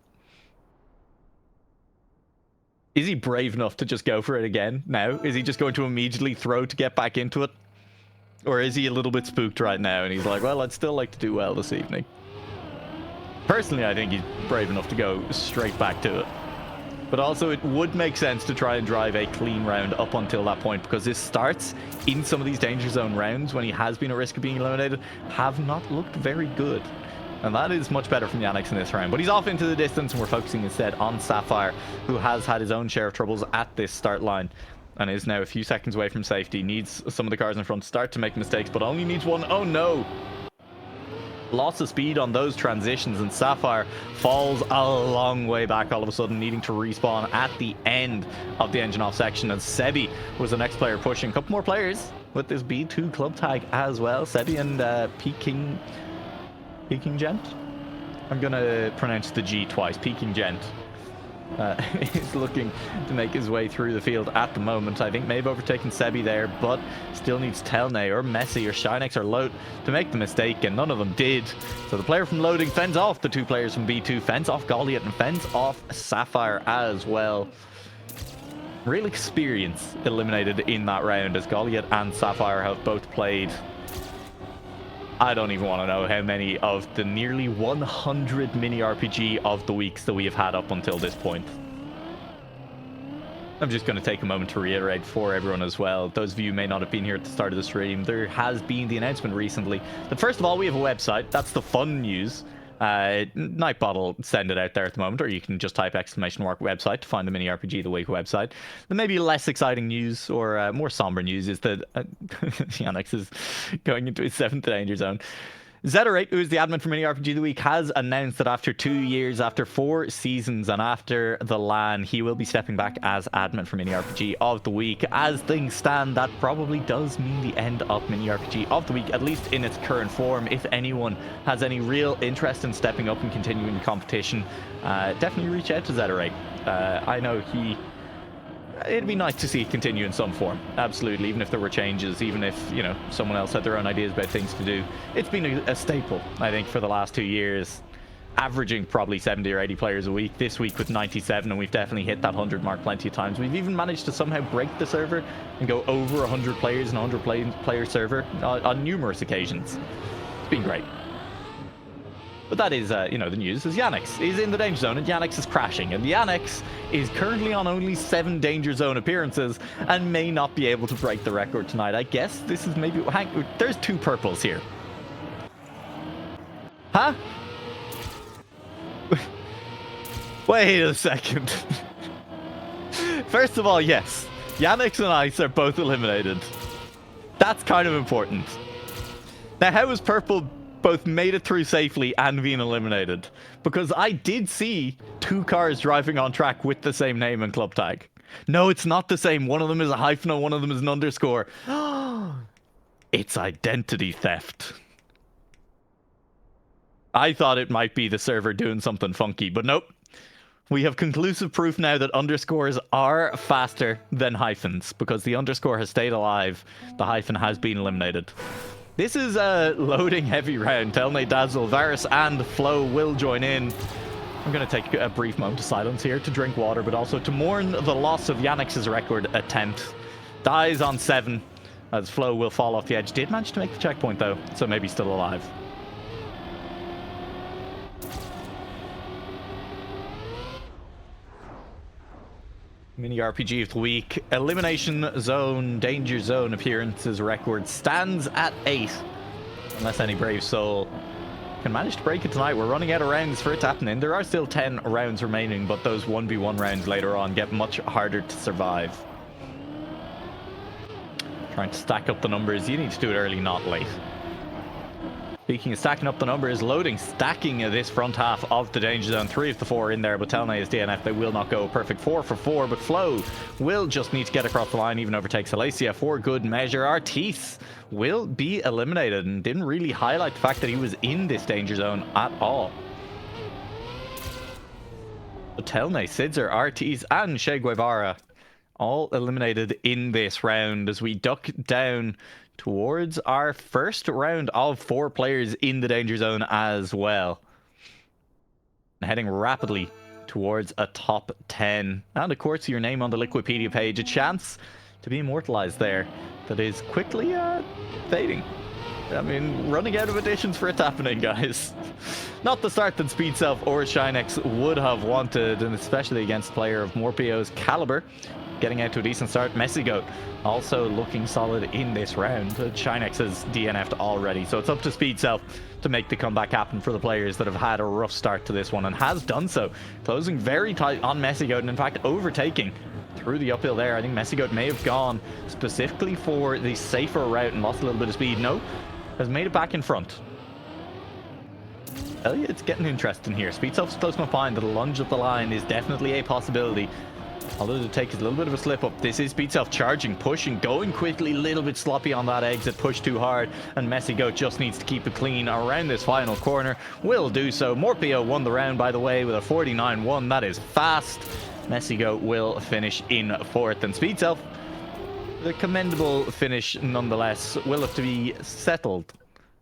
Is he brave enough to just go for it again now? Is he just going to immediately throw to get back into it? Or is he a little bit spooked right now and he's like, well, I'd still like to do well this evening? Personally, I think he's brave enough to go straight back to it. But also, it would make sense to try and drive a clean round up until that point, because his starts in some of these danger zone rounds, when he has been at risk of being eliminated, have not looked very good. And that is much better from Yannick in this round. But he's off into the distance, and we're focusing instead on Sapphire, who has had his own share of troubles at this start line, and is now a few seconds away from safety. Needs some of the cars in front to start to make mistakes, but only needs one. Oh no! Lots of speed on those transitions, and Sapphire falls a long way back all of a sudden, needing to respawn at the end of the engine off section. And Sebi was the next player pushing. A couple more players with this B2 club tag as well. Sebi and Peking Gent. I'm gonna pronounce the G twice. Peking Gent. is looking to make his way through the field at the moment. I think may have overtaken Sebi there, but still needs Telne or Messi or Shinex or Loat to make the mistake, and none of them did. So the player from Loading fends off the two players from B2, fends off Goliath, and fends off Sapphire as well. Real experience eliminated in that round, as Goliath and Sapphire have both played. I don't even want to know how many of the nearly 100 mini RPG of the weeks that we have had up until this point. I'm just going to take a moment to reiterate for everyone as well. Those of you who may not have been here at the start of the stream, there has been the announcement recently that first of all, we have a website. That's the fun news. Nightbot will send it out there at the moment, or you can just type !website to find the mini RPG of the week website. The maybe less exciting news, or more somber news, is that Yannick is going into his 7th danger zone. Zeterate, who is the admin for Mini RPG of the Week, has announced that after 2 years, after 4 seasons, and after the LAN, he will be stepping back as admin for Mini RPG of the Week. As things stand, that probably does mean the end of Mini RPG of the Week, at least in its current form. If anyone has any real interest in stepping up and continuing the competition, definitely reach out to Zeterate. I know it'd be nice to see it continue in some form, absolutely, even if there were changes, even if, you know, someone else had their own ideas about things to do. It's been a staple, I think, for the last 2 years, averaging probably 70 or 80 players a week. This week with 97, and we've definitely hit that 100 mark plenty of times. We've even managed to somehow break the server and go over 100 players in a 100-player server on numerous occasions. It's been great. But that is, you know, the news is Yannick is in the danger zone, and Yannick is crashing. And Yannick is currently on only 7 danger zone appearances and may not be able to break the record tonight. I guess this is maybe... there's 2 purples here. Huh? Wait a second. First of all, yes. Yannick and Ice are both eliminated. That's kind of important. Now, how is purple both made it through safely and been eliminated? Because I did see 2 cars driving on track with the same name and club tag. No, it's not the same. One of them is a hyphen and one of them is an underscore. It's identity theft. I thought it might be the server doing something funky, but nope. We have conclusive proof now that underscores are faster than hyphens, because the underscore has stayed alive. The hyphen has been eliminated. This is a loading heavy round. Telne, Dazzle, Varus, and Flo will join in. I'm going to take a brief moment of silence here to drink water, but also to mourn the loss of Yannick's record attempt. Dies on 7, as Flo will fall off the edge. Did manage to make the checkpoint, though, so maybe still alive. Mini RPG of the week. Elimination zone, danger zone appearances record stands at 8. Unless any brave soul can manage to break it tonight. We're running out of rounds for it to happen. There are still 10 rounds remaining, but those 1v1 rounds later on get much harder to survive. Trying to stack up the numbers. You need to do it early, not late. Speaking of stacking up the numbers, loading, stacking this front half of the danger zone. 3 of the 4 in there, but Telne is DNF. They will not go perfect 4 for 4, but Flo will just need to get across the line, even overtake Salacia for good measure. Artis will be eliminated, and didn't really highlight the fact that he was in this danger zone at all. But Telne, Sidzer, Artis, and Che Guevara all eliminated in this round as we duck down towards our first round of 4 players in the danger zone as well. Heading rapidly towards a top 10. And of course, your name on the Liquipedia page, a chance to be immortalized there. That is quickly fading. I mean, running out of additions for it happening, guys. Not the start that Speedself or Shinex would have wanted, and especially against a player of Morpio's caliber. Getting out to a decent start. Messigoat also looking solid in this round. Shinex has DNF'd already, so it's up to Speedself to make the comeback happen for the players that have had a rough start to this one, and has done so. Closing very tight on Messigoat, and in fact overtaking through the uphill there. I think Messigoat may have gone specifically for the safer route and lost a little bit of speed. No, has made it back in front. Tell you, it's getting interesting here. Speedself's close enough behind that a lunge up the line is definitely a possibility. Although the take is a little bit of a slip up. This is Beatself charging, pushing, going quickly, a little bit sloppy on that exit, push too hard, and Messy Goat just needs to keep it clean around this final corner. Will do so. Morpio won the round, by the way, with a 49-1. That is fast. Messy Goat will finish in 4th, and Speedself, the commendable finish nonetheless, will have to be settled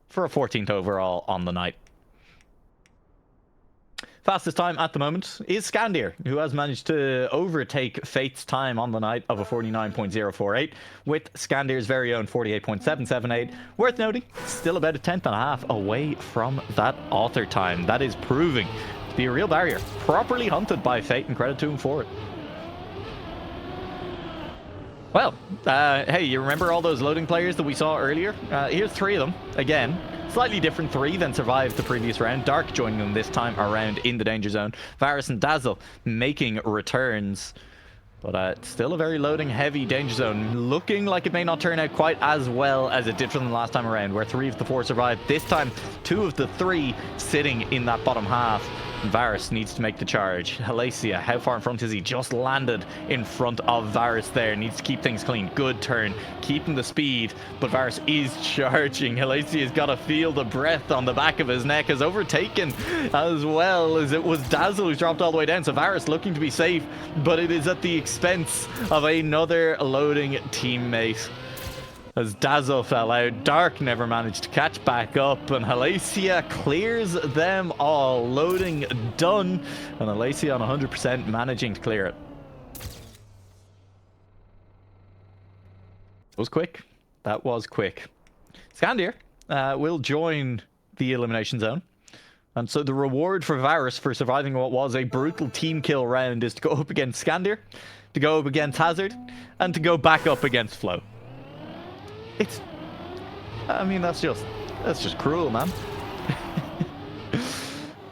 for a 14th overall on the night. Fastest time at the moment is Scandir, who has managed to overtake Fate's time on the night of a 49.048, with Scandir's very own 48.778. Worth noting, still about a 10th and a half away from that author time. That is proving to be a real barrier. Properly hunted by Fate, and credit to him for it. Well, hey, you remember all those loading players that we saw earlier? Here's 3 of them, again. Slightly different 3 than survived the previous round. Dark joining them this time around in the danger zone. Varus and Dazzle making returns. But still a very loading heavy danger zone. Looking like it may not turn out quite as well as it did from the last time around, where 3 of the 4 survived. This time, 2 of the 3 sitting in that bottom half. Varus needs to make the charge. Halacia, how far in front is he? Just landed in front of Varus there. Needs to keep things clean. Good turn. Keeping the speed. But Varus is charging. Halacia's got to feel the breath on the back of his neck. Has overtaken as well as it was Dazzle who's dropped all the way down. So Varus looking to be safe, but it is at the expense of another loading teammate. As Dazzle fell out, Dark never managed to catch back up, and Halacia clears them all. Loading done, and Halacia on 100% managing to clear it. It was quick. That was quick. Scandir will join the elimination zone. And so the reward for Varus for surviving what was a brutal team kill round is to go up against Scandir, to go up against Hazard, and to go back up against Flo. I mean, that's just cruel, man.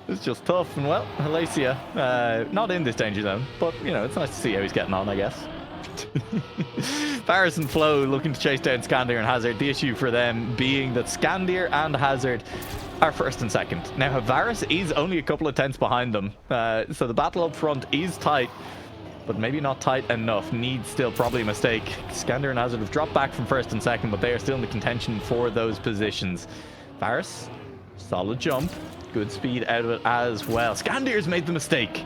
It's just tough. And well, Halacia, not in this danger zone, but you know, it's nice to see how he's getting on, I guess. Varus and Flo looking to chase down Scandir and Hazard. The issue for them being that Scandir and Hazard are 1st and 2nd. Now, Varus is only a couple of tenths behind them, so the battle up front is tight. But maybe not tight enough. Needs still probably a mistake. Scandir and Hazard have dropped back from 1st and 2nd, but they are still in the contention for those positions. Varus, solid jump. Good speed out of it as well. Scandir's made the mistake.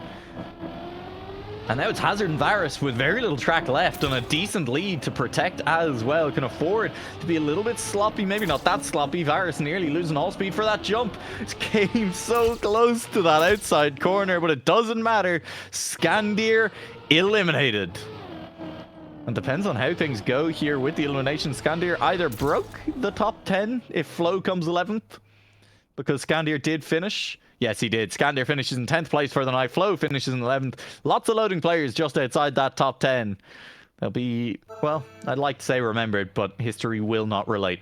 And now it's Hazard and Varus with very little track left and a decent lead to protect as well. Can afford to be a little bit sloppy. Maybe not that sloppy. Varus nearly losing all speed for that jump. It came so close to that outside corner, but it doesn't matter. Scandir eliminated. And depends on how things go here with the elimination. Scandir either broke the top 10 if Flo comes 11th, because Scandir did finish. Yes, he did. Scandir finishes in 10th place for the night. Flo finishes in 11th. Lots of loading players just outside that top 10. They'll be, well, I'd like to say remembered, but history will not relate.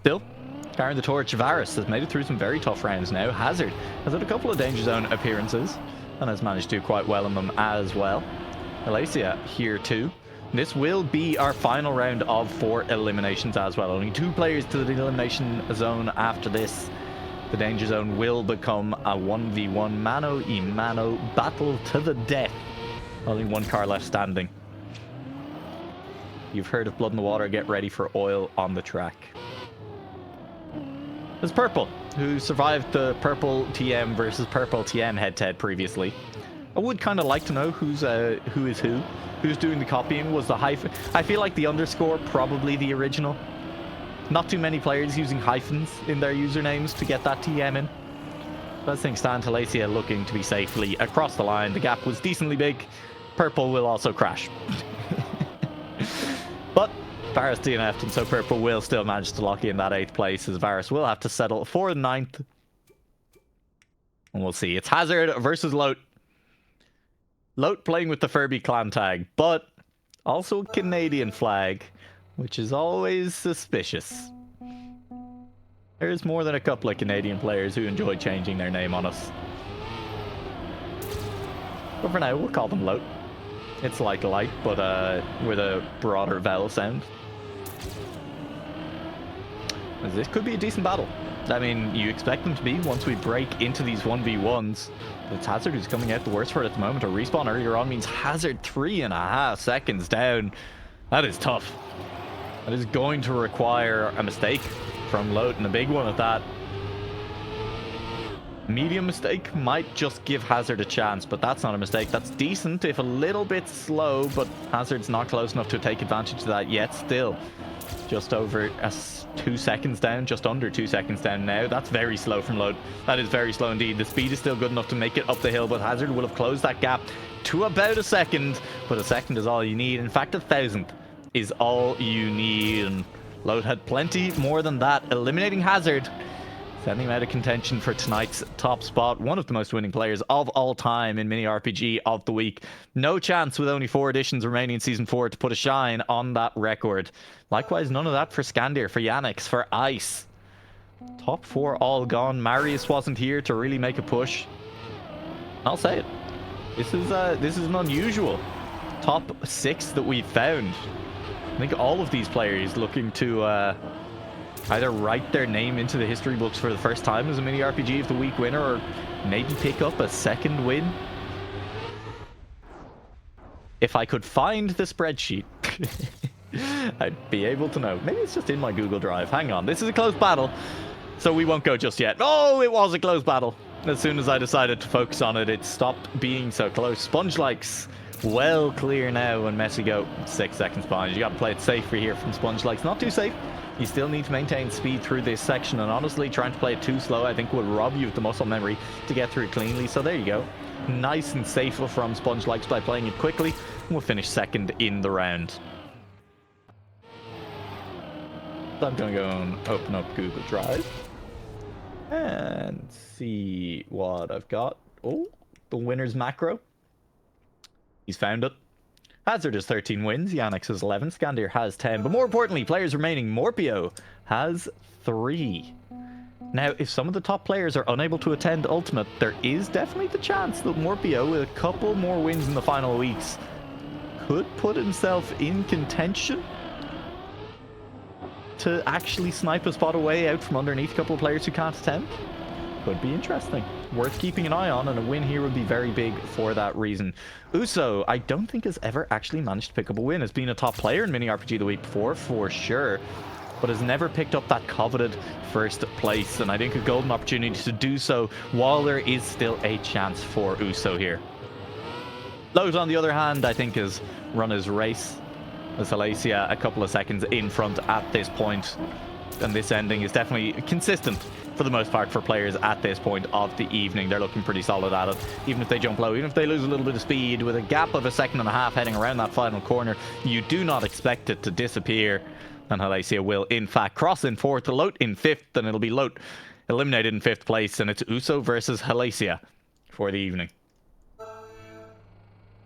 Still, carrying the torch, Varus has made it through some very tough rounds now. Hazard has had a couple of danger zone appearances and has managed to do quite well in them as well. Halacia here too. This will be our final round of 4 eliminations as well. Only 2 players to the elimination zone after this. The danger zone will become a 1v1 mano y mano battle to the death. Only 1 car left standing. You've heard of blood in the water. Get ready for oil on the track. There's Purple, who survived the Purple TM versus Purple TM head-to-head previously. I would kind of like to know who is who. Who's doing the copying? Was the hyphen? I feel like the underscore probably the original. Not too many players using hyphens in their usernames to get that TM in. As things stand, Halacia looking to be safely across the line. The gap was decently big. Purple will also crash. But Varus DNF'd, and so Purple will still manage to lock in that 8th place, as Varus will have to settle for the 9th. And we'll see. It's Hazard versus Lote. Lote playing with the Furby clan tag, but also a Canadian flag, which is always suspicious. There's more than a couple of Canadian players who enjoy changing their name on us. But for now, we'll call them Lote. It's like light, but with a broader vowel sound. This could be a decent battle. I mean, you expect them to be once we break into these 1v1s. It's Hazard who's coming out the worst for it at the moment. A respawn earlier on means Hazard 3.5 seconds down. That is tough. That is going to require a mistake from Loat, and a big one at that. Medium mistake might just give Hazard a chance, but that's not a mistake. That's decent, if a little bit slow, but Hazard's not close enough to take advantage of that yet. Still, just over 2 seconds down, just under 2 seconds down now. That's very slow from Load. That is very slow indeed. The speed is still good enough to make it up the hill, but Hazard will have closed that gap to about a second, but a second is all you need. In fact, 1,000th is all you need, and Load had plenty more than that, eliminating Hazard, sending him out of contention for tonight's top spot. One of the most winning players of all time in Mini RPG of the week. No chance with only 4 editions remaining in Season 4 to put a shine on that record. Likewise, none of that for Scandir, for Yannick, for Ice. Top 4 all gone. Marius wasn't here to really make a push. I'll say it. This is an unusual top 6 that we've found. I think all of these players looking to either write their name into the history books for the first time as a Mini RPG of the week winner, or maybe pick up a second win. If I could find the spreadsheet, I'd be able to know. Maybe it's just in my Google Drive. Hang on. This is a close battle, so we won't go just yet. Oh, it was a close battle. As soon as I decided to focus on it, it stopped being so close. Sponge Likes well clear now, and Messi go 6 seconds behind. You got to play it safe here from Sponge Likes. Not too safe. You still need to maintain speed through this section, and honestly, trying to play it too slow, I think, would rob you of the muscle memory to get through it cleanly. So there you go. Nice and safe from Sponge Likes by playing it quickly, and we'll finish second in the round. So I'm going to go and open up Google Drive and see what I've got. Oh, the winner's macro. He's found it. Hazard has 13 wins, Yannick has 11, Scandir has 10, but more importantly, players remaining, Morpio has 3. Now, if some of the top players are unable to attend Ultimate, there is definitely the chance that Morpio, with a couple more wins in the final weeks, could put himself in contention to actually snipe a spot away out from underneath a couple of players who can't attend. Could be interesting. Worth keeping an eye on, and a win here would be very big for that reason. Uso, I don't think has ever actually managed to pick up a win. Has been a top player in Mini RPG the week before, for sure, but has never picked up that coveted first place, and I think a golden opportunity to do so while there is still a chance for Uso here. Load, on the other hand, I think has run his race, as Alacia a couple of seconds in front at this point, and this ending is definitely consistent for the most part for players at this point of the evening. They're looking pretty solid at it. Even if they jump low, even if they lose a little bit of speed, with a gap of 1.5 seconds heading around that final corner, you do not expect it to disappear. And Halacia will, in fact, cross in 4th, Loat in 5th, and it'll be Loat eliminated in 5th place, and it's Uso versus Halacia for the evening.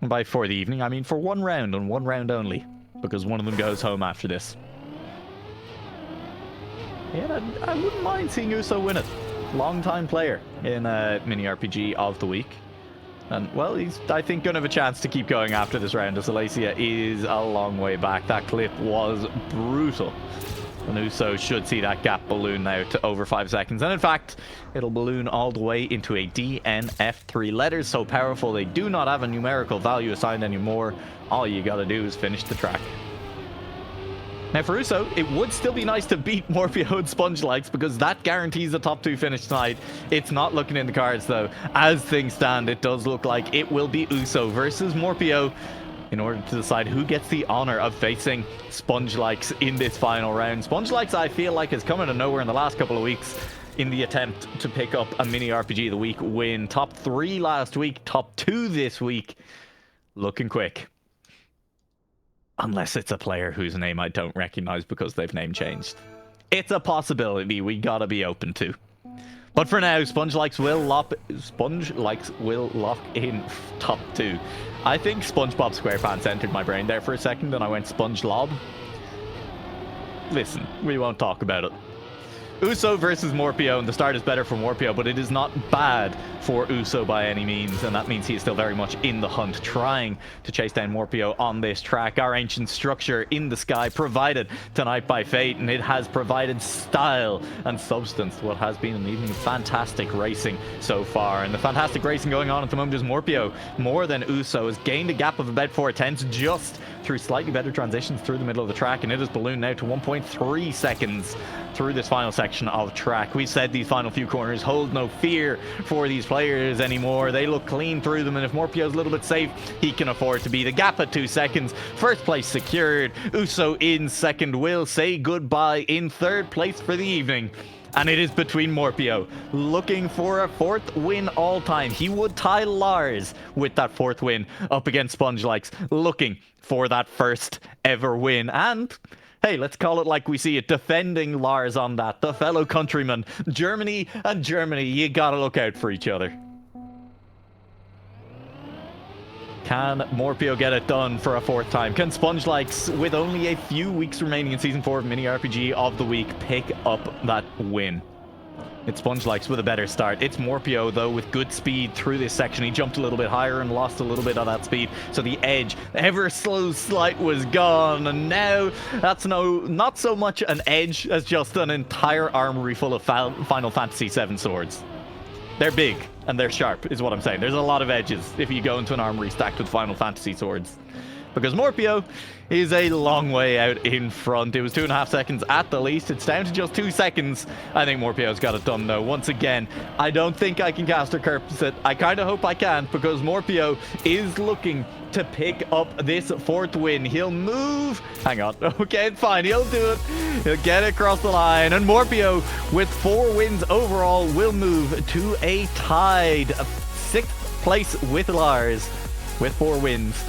And by for the evening, I mean for one round, and one round only, because one of them goes home after this. Yeah, I wouldn't mind seeing Uso win it. Long-time player in Mini RPG of the week. And, well, he's, I think, going to have a chance to keep going after this round, as Alacia is a long way back. That clip was brutal. And Uso should see that gap balloon now to over 5 seconds. And, in fact, it'll balloon all the way into a DNF. 3 letters so powerful they do not have a numerical value assigned anymore. All you got to do is finish the track. Now for Uso, it would still be nice to beat Morpio and Sponge Likes, because that guarantees the top 2 finish tonight. It's not looking in the cards though. As things stand, it does look like it will be Uso versus Morpio in order to decide who gets the honor of facing Sponge Likes in this final round. Sponge Likes, I feel like, has come out of nowhere in the last couple of weeks in the attempt to pick up a Mini RPG of the week win. Top 3 last week, top 2 this week. Looking quick. Unless it's a player whose name I don't recognize because they've name changed. It's a possibility we gotta be open to. But for now, Sponge Likes will lock in top 2. I think SpongeBob SquarePants entered my brain there for a second, and I went Sponge Lob. Listen, we won't talk about it. Uso versus Morpio, and the start is better for Morpio, but it is not bad for Uso by any means, and that means he is still very much in the hunt, trying to chase down Morpio on this track. Our ancient structure in the sky provided tonight by Fate, and it has provided style and substance to what has been an evening of fantastic racing so far. And the fantastic racing going on at the moment is Morpio, more than Uso, has gained a gap of about 4/10 just through slightly better transitions through the middle of the track, and it has ballooned now to 1.3 seconds through this final section of track. We said these final few corners hold no fear for these players anymore. They look clean through them, and if Morpio's a little bit safe, he can afford to be. The gap at 2 seconds. First place secured. Uso in second will say goodbye in third place for the evening. And it is between Morpio, looking for a 4th win all time. He would tie Lars with that 4th win up against Sponge Likes, looking for that first ever win. And hey, let's call it like we see it, defending Lars on that. The fellow countryman, Germany and Germany, you gotta look out for each other. Can Morpio get it done for a 4th time? Can Sponge Likes, with only a few weeks remaining in Season 4 of Mini RPG of the Week, pick up that win? It's Sponge Likes with a better start. It's Morpio, though, with good speed through this section. He jumped a little bit higher and lost a little bit of that speed. So the edge, ever slow slight, was gone. And now that's not so much an edge as just an entire armory full of Final Fantasy VII swords. They're big and they're sharp, is what I'm saying. There's a lot of edges if you go into an armory stacked with Final Fantasy swords. Because Morpio is a long way out in front. It was 2.5 seconds at the least. It's down to just 2 seconds. I think Morpio's got it done, though. Once again, I don't think I can cast or curse it. I kind of hope I can, because Morpio is looking to pick up this 4th win. He'll move. Hang on. Okay, it's fine. He'll do it. He'll get it across the line. And Morpio, with 4 wins overall, will move to a tied 6th place with Lars with 4 wins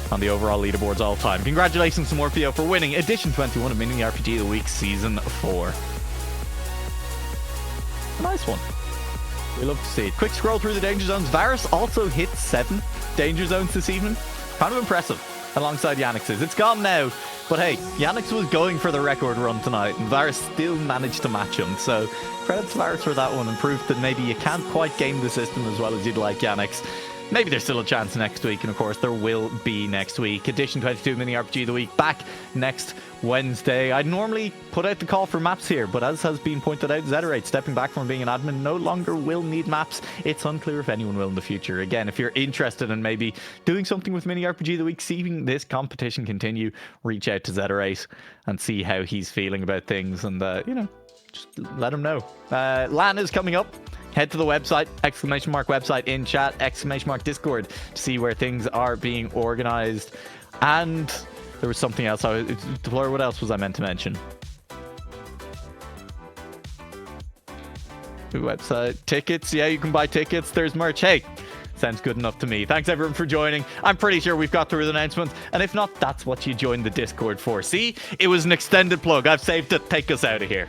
on the overall leaderboards all time. Congratulations to Morpio for winning Edition 21 of Mini RPG of the Week Season 4. A nice one. We love to see it. Quick scroll through the danger zones. Varus also hit 7 danger zones this evening. Kind of impressive alongside Yannix's. It's gone now, but hey, Yannix was going for the record run tonight, and Varus still managed to match him. So credits to Varus for that one, and proof that maybe you can't quite game the system as well as you'd like, Yannix. Maybe there's still a chance next week, and of course there will be next week. Edition 22 Mini RPG of the Week back next Wednesday. I'd normally put out the call for maps here, but as has been pointed out, Zederate, stepping back from being an admin, no longer will need maps. It's unclear if anyone will in the future. Again, if you're interested in maybe doing something with Mini RPG of the Week, seeing this competition continue, reach out to Zederate and see how he's feeling about things, and just let him know. LAN is coming up. Head to the website, !website in chat, !Discord to see where things are being organized. And there was something else. Fleur, what else was I meant to mention? The website, tickets. Yeah, you can buy tickets. There's merch. Hey, sounds good enough to me. Thanks everyone for joining. I'm pretty sure we've got through the announcements. And if not, that's what you joined the Discord for. See, it was an extended plug. I've saved it. Take us out of here.